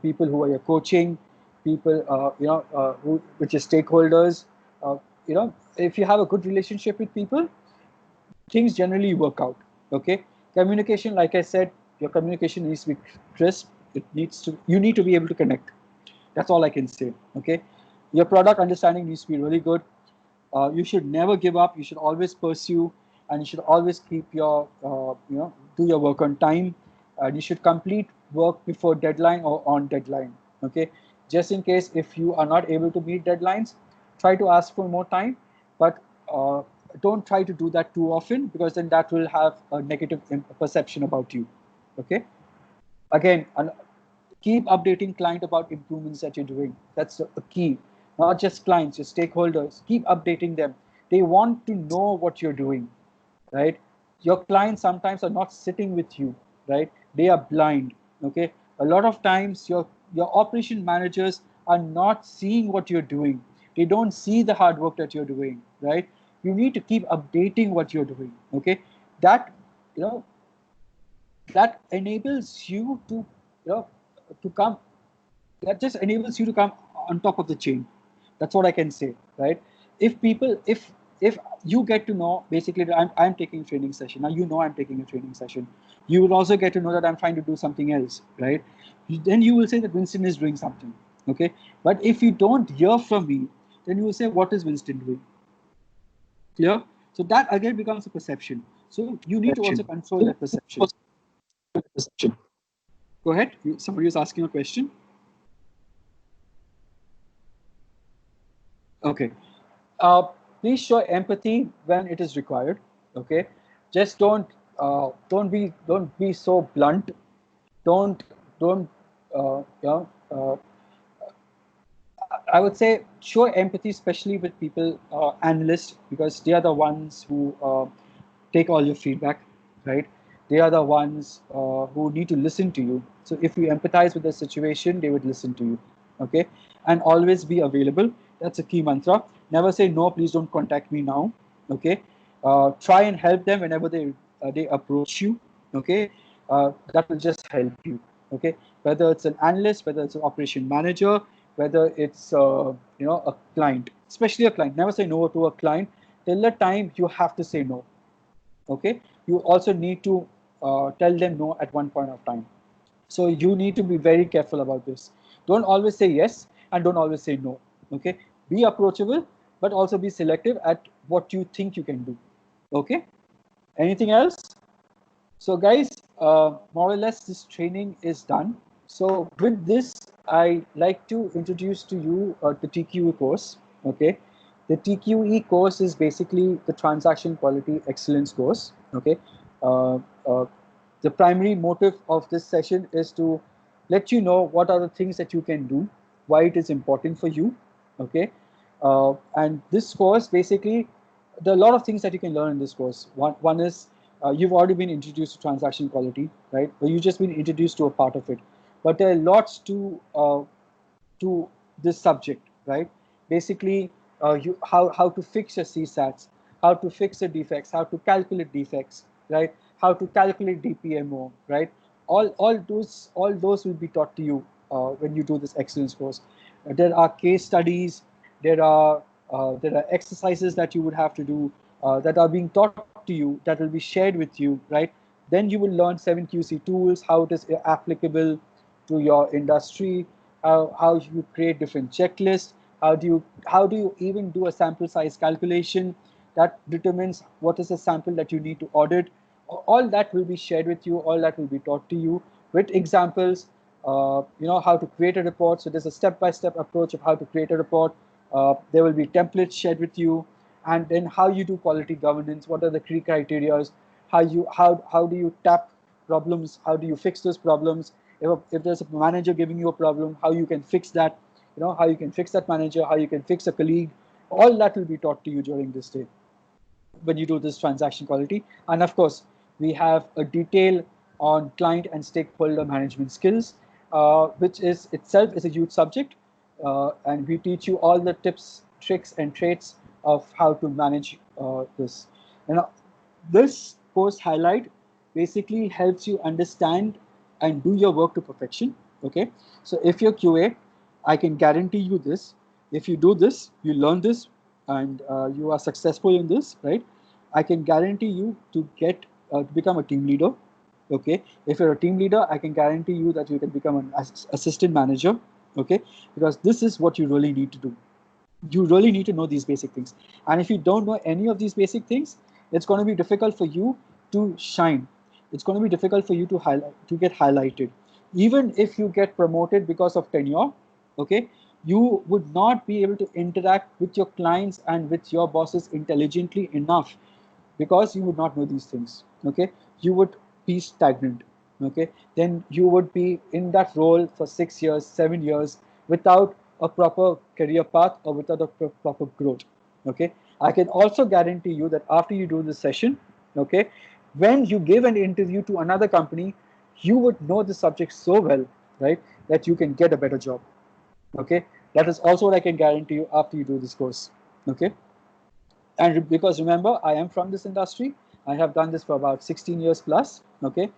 Speaker 1: people who are your coaching, people which are stakeholders. If you have a good relationship with people, things generally work out. Okay, communication, like I said, your communication needs to be crisp. You need to be able to connect. That's all I can say. Okay, your product understanding needs to be really good. You should never give up. You should always pursue, and you should always keep your do your work on time. You should complete work before deadline or on deadline. Okay, just in case if you are not able to meet deadlines, try to ask for more time, but don't try to do that too often, because then that will have a negative perception about you. Okay, again, keep updating client about improvements that you're doing. That's a key. Not just clients, your stakeholders. Keep updating them. They want to know what you're doing, right? Your clients sometimes are not sitting with you, right? They are blind. Okay. A lot of times your operation managers are not seeing what you're doing. They don't see the hard work that you're doing, right? You need to keep updating what you're doing. Okay. That you know that enables you to to come that just enables you to come on top of the chain. That's what I can say, right? If you get to know, basically, that I'm taking a training session now, I'm taking a training session, you will also get to know that I'm trying to do something else, right? Then you will say that Winston is doing something. Okay, but if you don't hear from me, then you will say, what is Winston doing? Clear? So that again becomes a perception. So you need to also control that perception. Go ahead. Somebody is asking a question. Okay. Please show empathy when it is required. Okay. Just don't be so blunt. Don't I would say show empathy, especially with people, analysts, because they are the ones who take all your feedback, right? They are the ones who need to listen to you. So if you empathize with the situation, they would listen to you. Okay, and always be available. That's a key mantra. Never say no. Please don't contact me now. Okay, try and help them whenever they approach you. Okay, that will just help you. Okay, whether it's an analyst, whether it's an operation manager, whether it's a client, especially a client. Never say no to a client. Till the time you have to say no. Okay, you also need to tell them no at one point of time. So you need to be very careful about this. Don't always say yes and don't always say no. Okay, be approachable, but also be selective at what you think you can do. Okay, anything else? So guys, more or less this training is done. So with this, I like to introduce to you the TQE course. Okay, the TQE course is basically the Transaction Quality Excellence course. Okay, uh, uh, the primary motive of this session is to let you know what are the things that you can do, why it is important for you. Okay, and this course basically, there are a lot of things that you can learn in this course. One is you've already been introduced to transaction quality, right? Or you've just been introduced to a part of it, but there are lots to this subject, right? Basically, how to fix your CSATs, how to fix the defects, how to calculate defects, right? How to calculate DPMO, right? All those will be taught to you when you do this excellence course. There are case studies, there are exercises that you would have to do that are being taught to you, that will be shared with you, right? Then you will learn 7QC tools, how it is applicable to your industry, how you create different checklists, how do you even do a sample size calculation that determines what is the sample that you need to audit. All that will be shared with you, all that will be taught to you with examples. How to create a report. So there's a step-by-step approach of how to create a report. There will be templates shared with you, and then how you do quality governance. What are the key criteria? How do you tap problems? How do you fix those problems? If there's a manager giving you a problem, how you can fix that? How you can fix that manager, how you can fix a colleague. All that will be taught to you during this day when you do this transaction quality. And of course, we have a detail on client and stakeholder management skills, which is itself is a huge subject. And we teach you all the tips, tricks, and traits of how to manage this. And this course highlight basically helps you understand and do your work to perfection. Okay, so if you're QA, I can guarantee you this: if you do this, you learn this, and you are successful in this, right? I can guarantee you to get to become a team leader. Okay, if you're a team leader, I can guarantee you that you can become an assistant manager. Okay, because this is what you really need to do. You really need to know these basic things, and if you don't know any of these basic things, it's going to be difficult for you to shine. It's going to be difficult for you to get highlighted. Even if you get promoted because of tenure, okay, you would not be able to interact with your clients and with your bosses intelligently enough, because you would not know these things. Okay, you would be stagnant. Okay, then you would be in that role for 6 years, 7 years without a proper career path or without a proper growth. Okay, I can also guarantee you that after you do this session, okay, when you give an interview to another company, you would know the subject so well, right, that you can get a better job. Okay, that is also what I can guarantee you after you do this course. Okay, and because remember, I am from this industry, I have done this for about 16 years plus. Okay,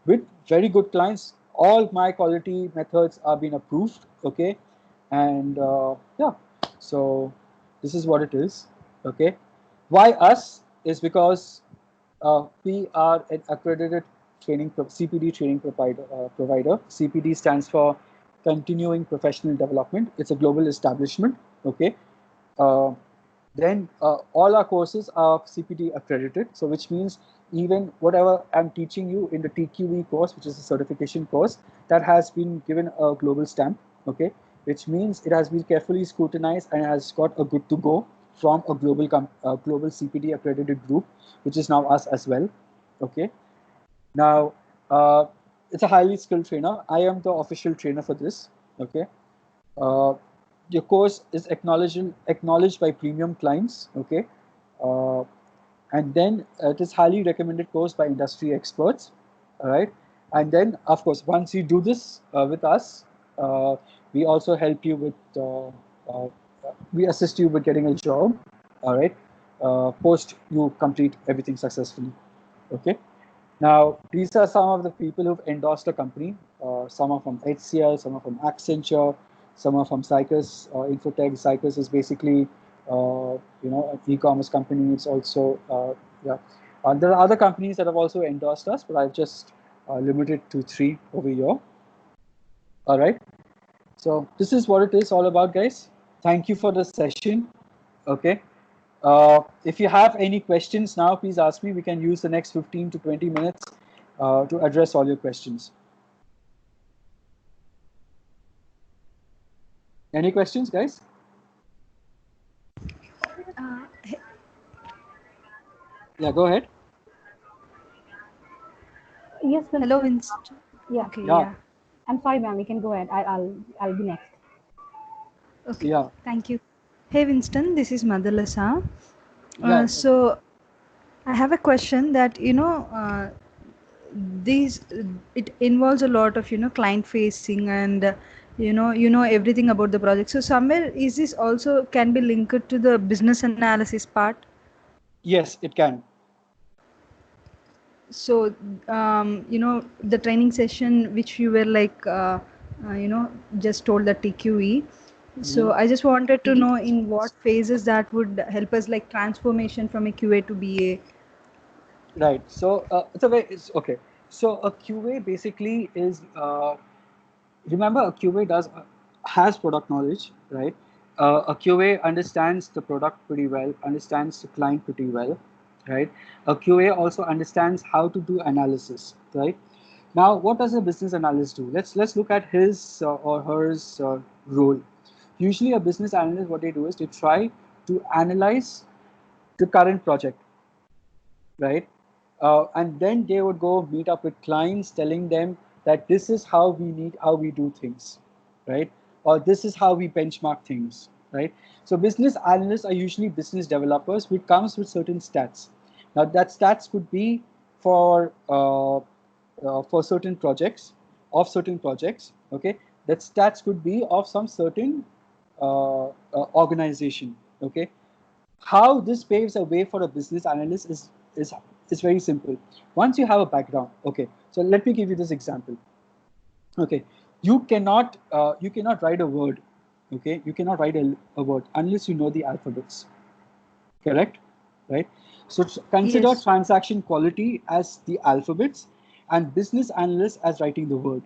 Speaker 1: with very good clients, all my quality methods are being approved. Okay, and yeah, so this is what it is. Okay, why us is because we are an accredited training CPD training provider. CPD stands for Continuing Professional Development. It's a global establishment. Okay, uh, then all our courses are CPD accredited. So which means even whatever I'm teaching you in the TQE course, which is a certification course, that has been given a global stamp. Okay, which means it has been carefully scrutinized and has got a good to go from a global CPD accredited group, which is now us as well. Okay, now it's a highly skilled trainer. I am the official trainer for this. Okay, uh, your course is acknowledged by premium clients. Okay, uh, and then it is highly recommended course by industry experts. All right, and then of course once you do this with us, we also help you with we assist you with getting a job. All right, post you complete everything successfully. Okay, now these are some of the people who've endorsed the company. Some are from HCL, some are from Accenture, some are from Cycus, Infotech. Cycus is basically an e-commerce company. It's also yeah. There are other companies that have also endorsed us, but I've just limited to 3 over here. All right. So this is what it is all about, guys. Thank you for the session. Okay. If you have any questions now, please ask me. We can use the next 15 to 20 minutes to address all your questions. Any questions, guys? Yeah, go ahead.
Speaker 2: Yes, Winston.
Speaker 10: Hello, Winston.
Speaker 2: Yeah.
Speaker 10: Okay,
Speaker 1: Yeah.
Speaker 10: yeah.
Speaker 2: I'm sorry, ma'am. You can go ahead. I'll be next.
Speaker 10: Okay,
Speaker 1: Yeah.
Speaker 10: thank you. Hey, Winston, this is Madhulasa.
Speaker 1: Yeah.
Speaker 10: So I have a question that, these it involves a lot of, client facing and, everything about the project. So somewhere is this also can be linked to the business analysis part?
Speaker 1: Yes, it can.
Speaker 10: So, the training session which you were like, just told the TQE. So I just wanted to know in what phases that would help us, like transformation from a QA to BA.
Speaker 1: Right. So it's okay. So a QA basically is remember a QA has product knowledge, right? A QA understands the product pretty well, understands the client pretty well, right? A QA also understands how to do analysis, right? Now, what does a business analyst do? Let's look at his or hers role. Usually, a business analyst, what they do is they try to analyze the current project, right? And then they would go meet up with clients, telling them that this is how we do things, right? Or this is how we benchmark things, right? So business analysts are usually business developers who comes with certain stats. Now that stats could be for certain projects, okay? That stats could be of some certain organization, okay? How this paves a way for a business analyst is very simple. Once you have a background, okay, so let me give you this example. Okay, you cannot write a word, okay, you cannot write a word unless you know the alphabets, correct? right? So consider
Speaker 10: Yes.
Speaker 1: transaction quality as the alphabets and business analyst as writing the word.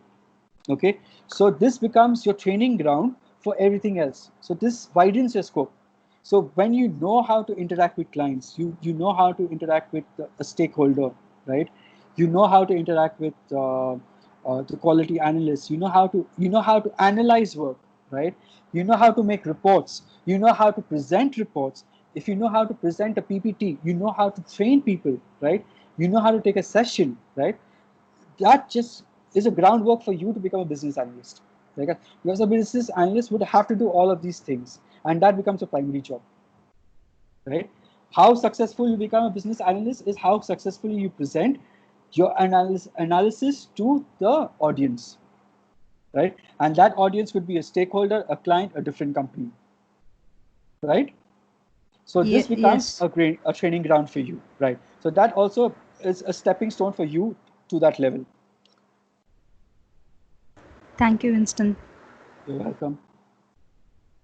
Speaker 1: Okay, so this becomes your training ground for everything else. So this widens your scope. So when you know how to interact with clients, you know how to interact with a stakeholder, right? You know how to interact with the quality analysts. You know how to analyze work, right? You know how to make reports. You know how to present reports. If you know how to present a PPT, you know how to train people, right? You know how to take a session, right? That just is a groundwork for you to become a business analyst. Like, because a business analyst would have to do all of these things, and that becomes a primary job, right? How successful you become a business analyst is how successfully you present your analysis to the audience, right? And that audience could be a stakeholder, a client, a different company, right? So this becomes
Speaker 10: Yes.
Speaker 1: a training ground for you, right? So that also is a stepping stone for you to that level.
Speaker 10: Thank you, Winston.
Speaker 1: You're welcome.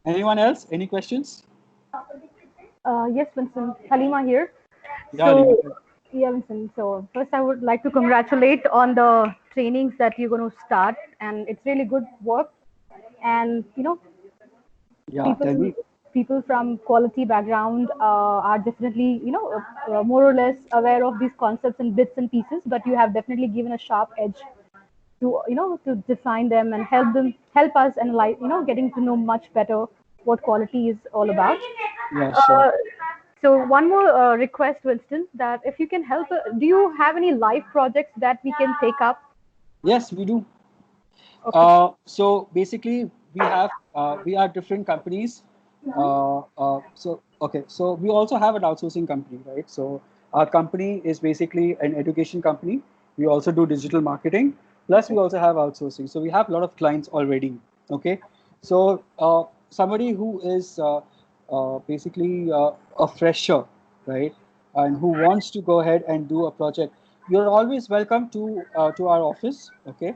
Speaker 1: Anyone else? Any questions?
Speaker 2: Yes, Vincent. Halima here.
Speaker 1: Yeah,
Speaker 2: So,
Speaker 1: Lima.
Speaker 2: yeah, Vincent. So, first, I would like to congratulate on the trainings that you're going to start, and it's really good work. And
Speaker 1: Yeah, tell me.
Speaker 2: people from quality background are definitely more or less aware of these concepts and bits and pieces. But you have definitely given a sharp edge to to define them and help us analyze, getting to know much better what quality is all about.
Speaker 1: Yeah, sure.
Speaker 2: So one more request, Winston, that if you can help, do you have any live projects that we can take up?
Speaker 1: Yes, we do.
Speaker 2: Okay.
Speaker 1: So basically, we are different companies. So we also have an outsourcing company, right? So our company is basically an education company. We also do digital marketing. Plus, we also have outsourcing. So we have a lot of clients already. Okay. So somebody who is basically a fresher, right, and who wants to go ahead and do a project, you're always welcome to our office. Okay.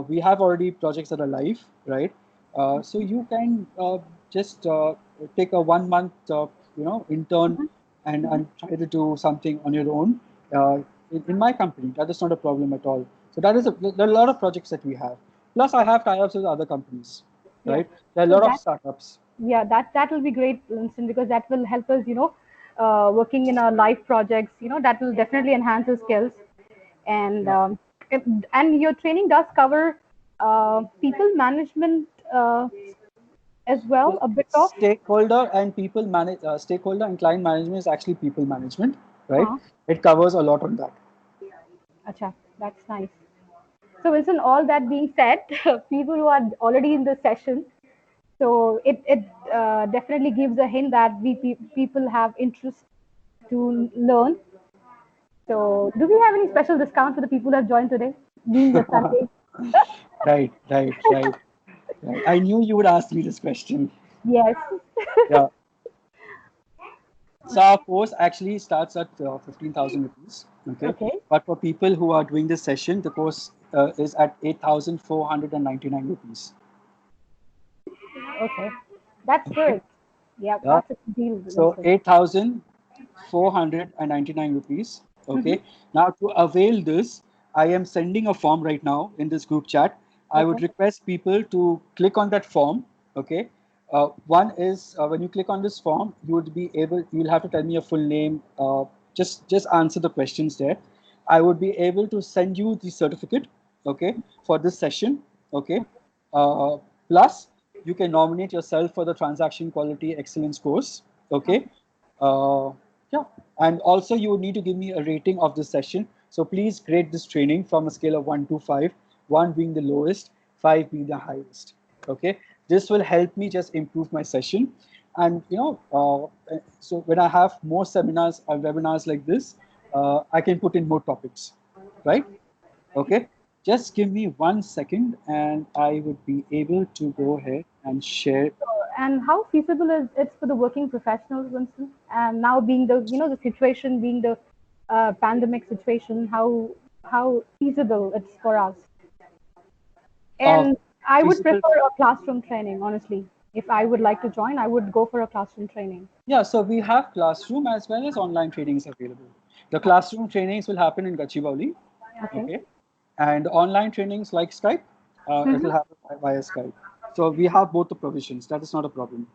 Speaker 1: We have already projects that are live, right? So you can just take a 1 month, intern and try to do something on your own in my company. That is not a problem at all. So there are a lot of projects that we have. Plus, I have tie-ups with other companies,
Speaker 2: Yeah.
Speaker 1: right? There are a
Speaker 2: So
Speaker 1: lot of
Speaker 2: that
Speaker 1: startups.
Speaker 2: yeah, that will be great, Winston, because that will help us, working in our live projects. That will definitely enhance our skills. And
Speaker 1: Yeah.
Speaker 2: and your training does cover people management as well,
Speaker 1: So
Speaker 2: a bit of.
Speaker 1: stakeholder and client management is actually people management, right?
Speaker 2: Huh?
Speaker 1: It covers a lot on that.
Speaker 2: Acha, that's nice. So, Wilson, all that being said, people who are already in the session, so it definitely gives a hint that people have interest to learn. So, do we have any special discount for the people who have joined today, being a Sunday?
Speaker 1: Right. I knew you would ask me this question.
Speaker 2: Yes.
Speaker 1: Yeah. So our course actually starts at 15,000 rupees. Okay.
Speaker 2: Okay.
Speaker 1: But for people who are doing this session, the course is at 8,499 rupees.
Speaker 2: Okay. That's
Speaker 1: Okay.
Speaker 2: good. Yeah,
Speaker 1: Yeah.
Speaker 2: that's a good deal,
Speaker 1: So
Speaker 2: Winston.
Speaker 1: 8,499 rupees. Okay. Now to avail this, I am sending a form right now in this group chat. I
Speaker 2: Okay.
Speaker 1: would request people to click on that form. Okay. One is when you click on this form, you'll have to tell me your full name. Just answer the questions there. I would be able to send you the certificate. Okay, for this session. Okay. Uh, Plus, you can nominate yourself for the transaction quality excellence course. Okay. Uh, yeah, and also you would need to give me a rating of this session. So please grade this training from a scale of 1 to 5, 1 being the lowest, 5 being the highest. Okay, this will help me just improve my session. And so when I have more seminars or webinars like this, I can put in more topics, right? Okay, just give me 1 second and I would be able to go ahead and share.
Speaker 2: And how feasible is it for the working professionals, Winston? And now being the situation being the pandemic situation, how feasible it's for us?
Speaker 1: Uh,
Speaker 2: And I would
Speaker 1: Feasible.
Speaker 2: prefer a classroom training, honestly. if I would like to join, I would go for a classroom training.
Speaker 1: Yeah, so we have classroom as well as online trainings available. The classroom trainings will happen in Gachibowli, okay? And online trainings like Skype, it will happen via Skype. So we have both the provisions. That is not a problem.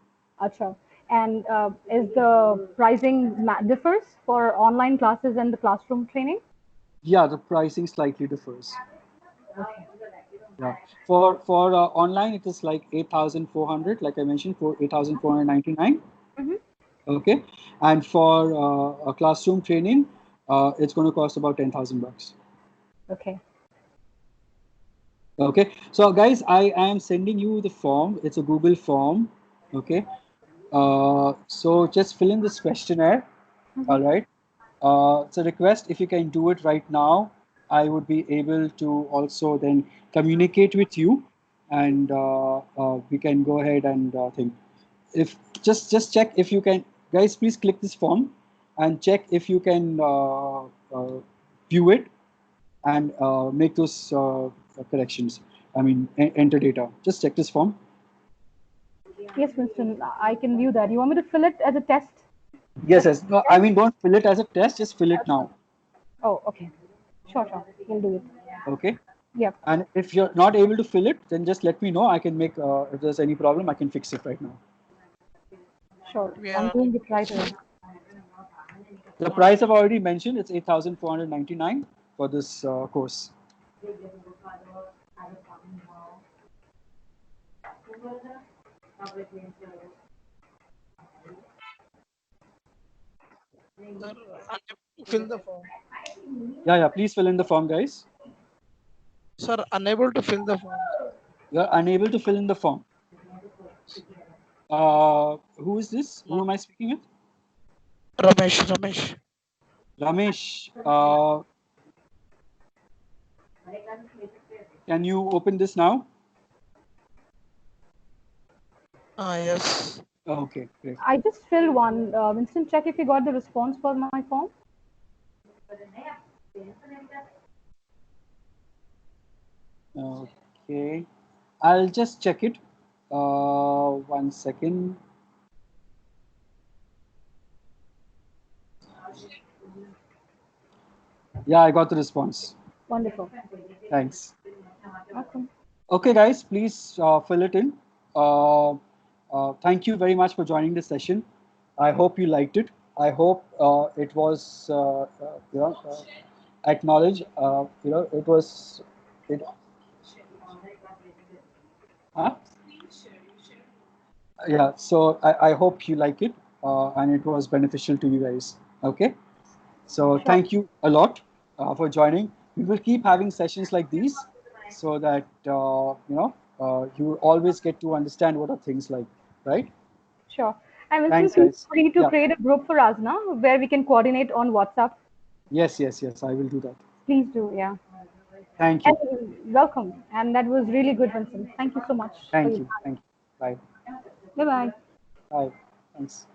Speaker 2: Acha. And is the pricing differs for online classes and the classroom training?
Speaker 1: Yeah, the pricing slightly differs.
Speaker 2: Okay.
Speaker 1: Yeah, for online it is like 8,400, like I mentioned, for 8,499. Okay, and for a classroom training, it's going to cost about 10,000 bucks.
Speaker 2: Okay.
Speaker 1: Okay, so guys, I am sending you the form. It's a Google form. Okay, so just fill in this questionnaire. All right. It's a request. If you can do it right now, I would be able to also then communicate with you, and we can go ahead and think. If just check if you can, guys. Please click this form and check if you can view it and make those corrections. I mean, enter data. Just check this form.
Speaker 2: Yes, Winston, I can view that. You want me to fill it as a test?
Speaker 1: Yes, yes. No, I mean, don't fill it as a test. Just fill it now.
Speaker 2: Oh, okay. Sure. We'll do it.
Speaker 1: Okay.
Speaker 2: Yep.
Speaker 1: And if you're not able to fill it, then just let me know. I can make, if there's any problem, I can fix it right now.
Speaker 2: Sure. I'm doing it right away.
Speaker 1: The price I've already mentioned, it's 8,499 for this course.
Speaker 4: Fill the form.
Speaker 1: Yeah, please fill in the form, guys.
Speaker 4: Sir, unable to fill the form.
Speaker 1: You're unable to fill in the form. Who is this? Who am I speaking with?
Speaker 4: Ramesh.
Speaker 1: Ramesh, can you open this now?
Speaker 4: Yes.
Speaker 1: Okay, great.
Speaker 2: I just filled one. Winston, check if you got the response for my form.
Speaker 1: Okay, I'll just check it. 1 second. Yeah, I got the response.
Speaker 2: Wonderful.
Speaker 1: Thanks.
Speaker 2: Welcome.
Speaker 1: Okay, guys, please fill it in. Thank you very much for joining this session. I hope you liked it. I hope it was, acknowledged. It was. Huh? Yeah, so I hope you like it and it was beneficial to you guys. Okay, so thank you a lot for joining. We will keep having sessions like these so that you always get to understand what are things like, right?
Speaker 2: Sure. And Winston,
Speaker 1: Thanks,
Speaker 2: feel
Speaker 1: guys.
Speaker 2: free to
Speaker 1: Yeah.
Speaker 2: create a group for us now where we can coordinate on WhatsApp.
Speaker 1: Yes, I will do that.
Speaker 2: Please do, yeah.
Speaker 1: Thank you.
Speaker 2: And welcome. And that was really good, Vincent. Thank you so much.
Speaker 1: Thank you. Bye.
Speaker 2: Bye-bye.
Speaker 1: Bye. Thanks.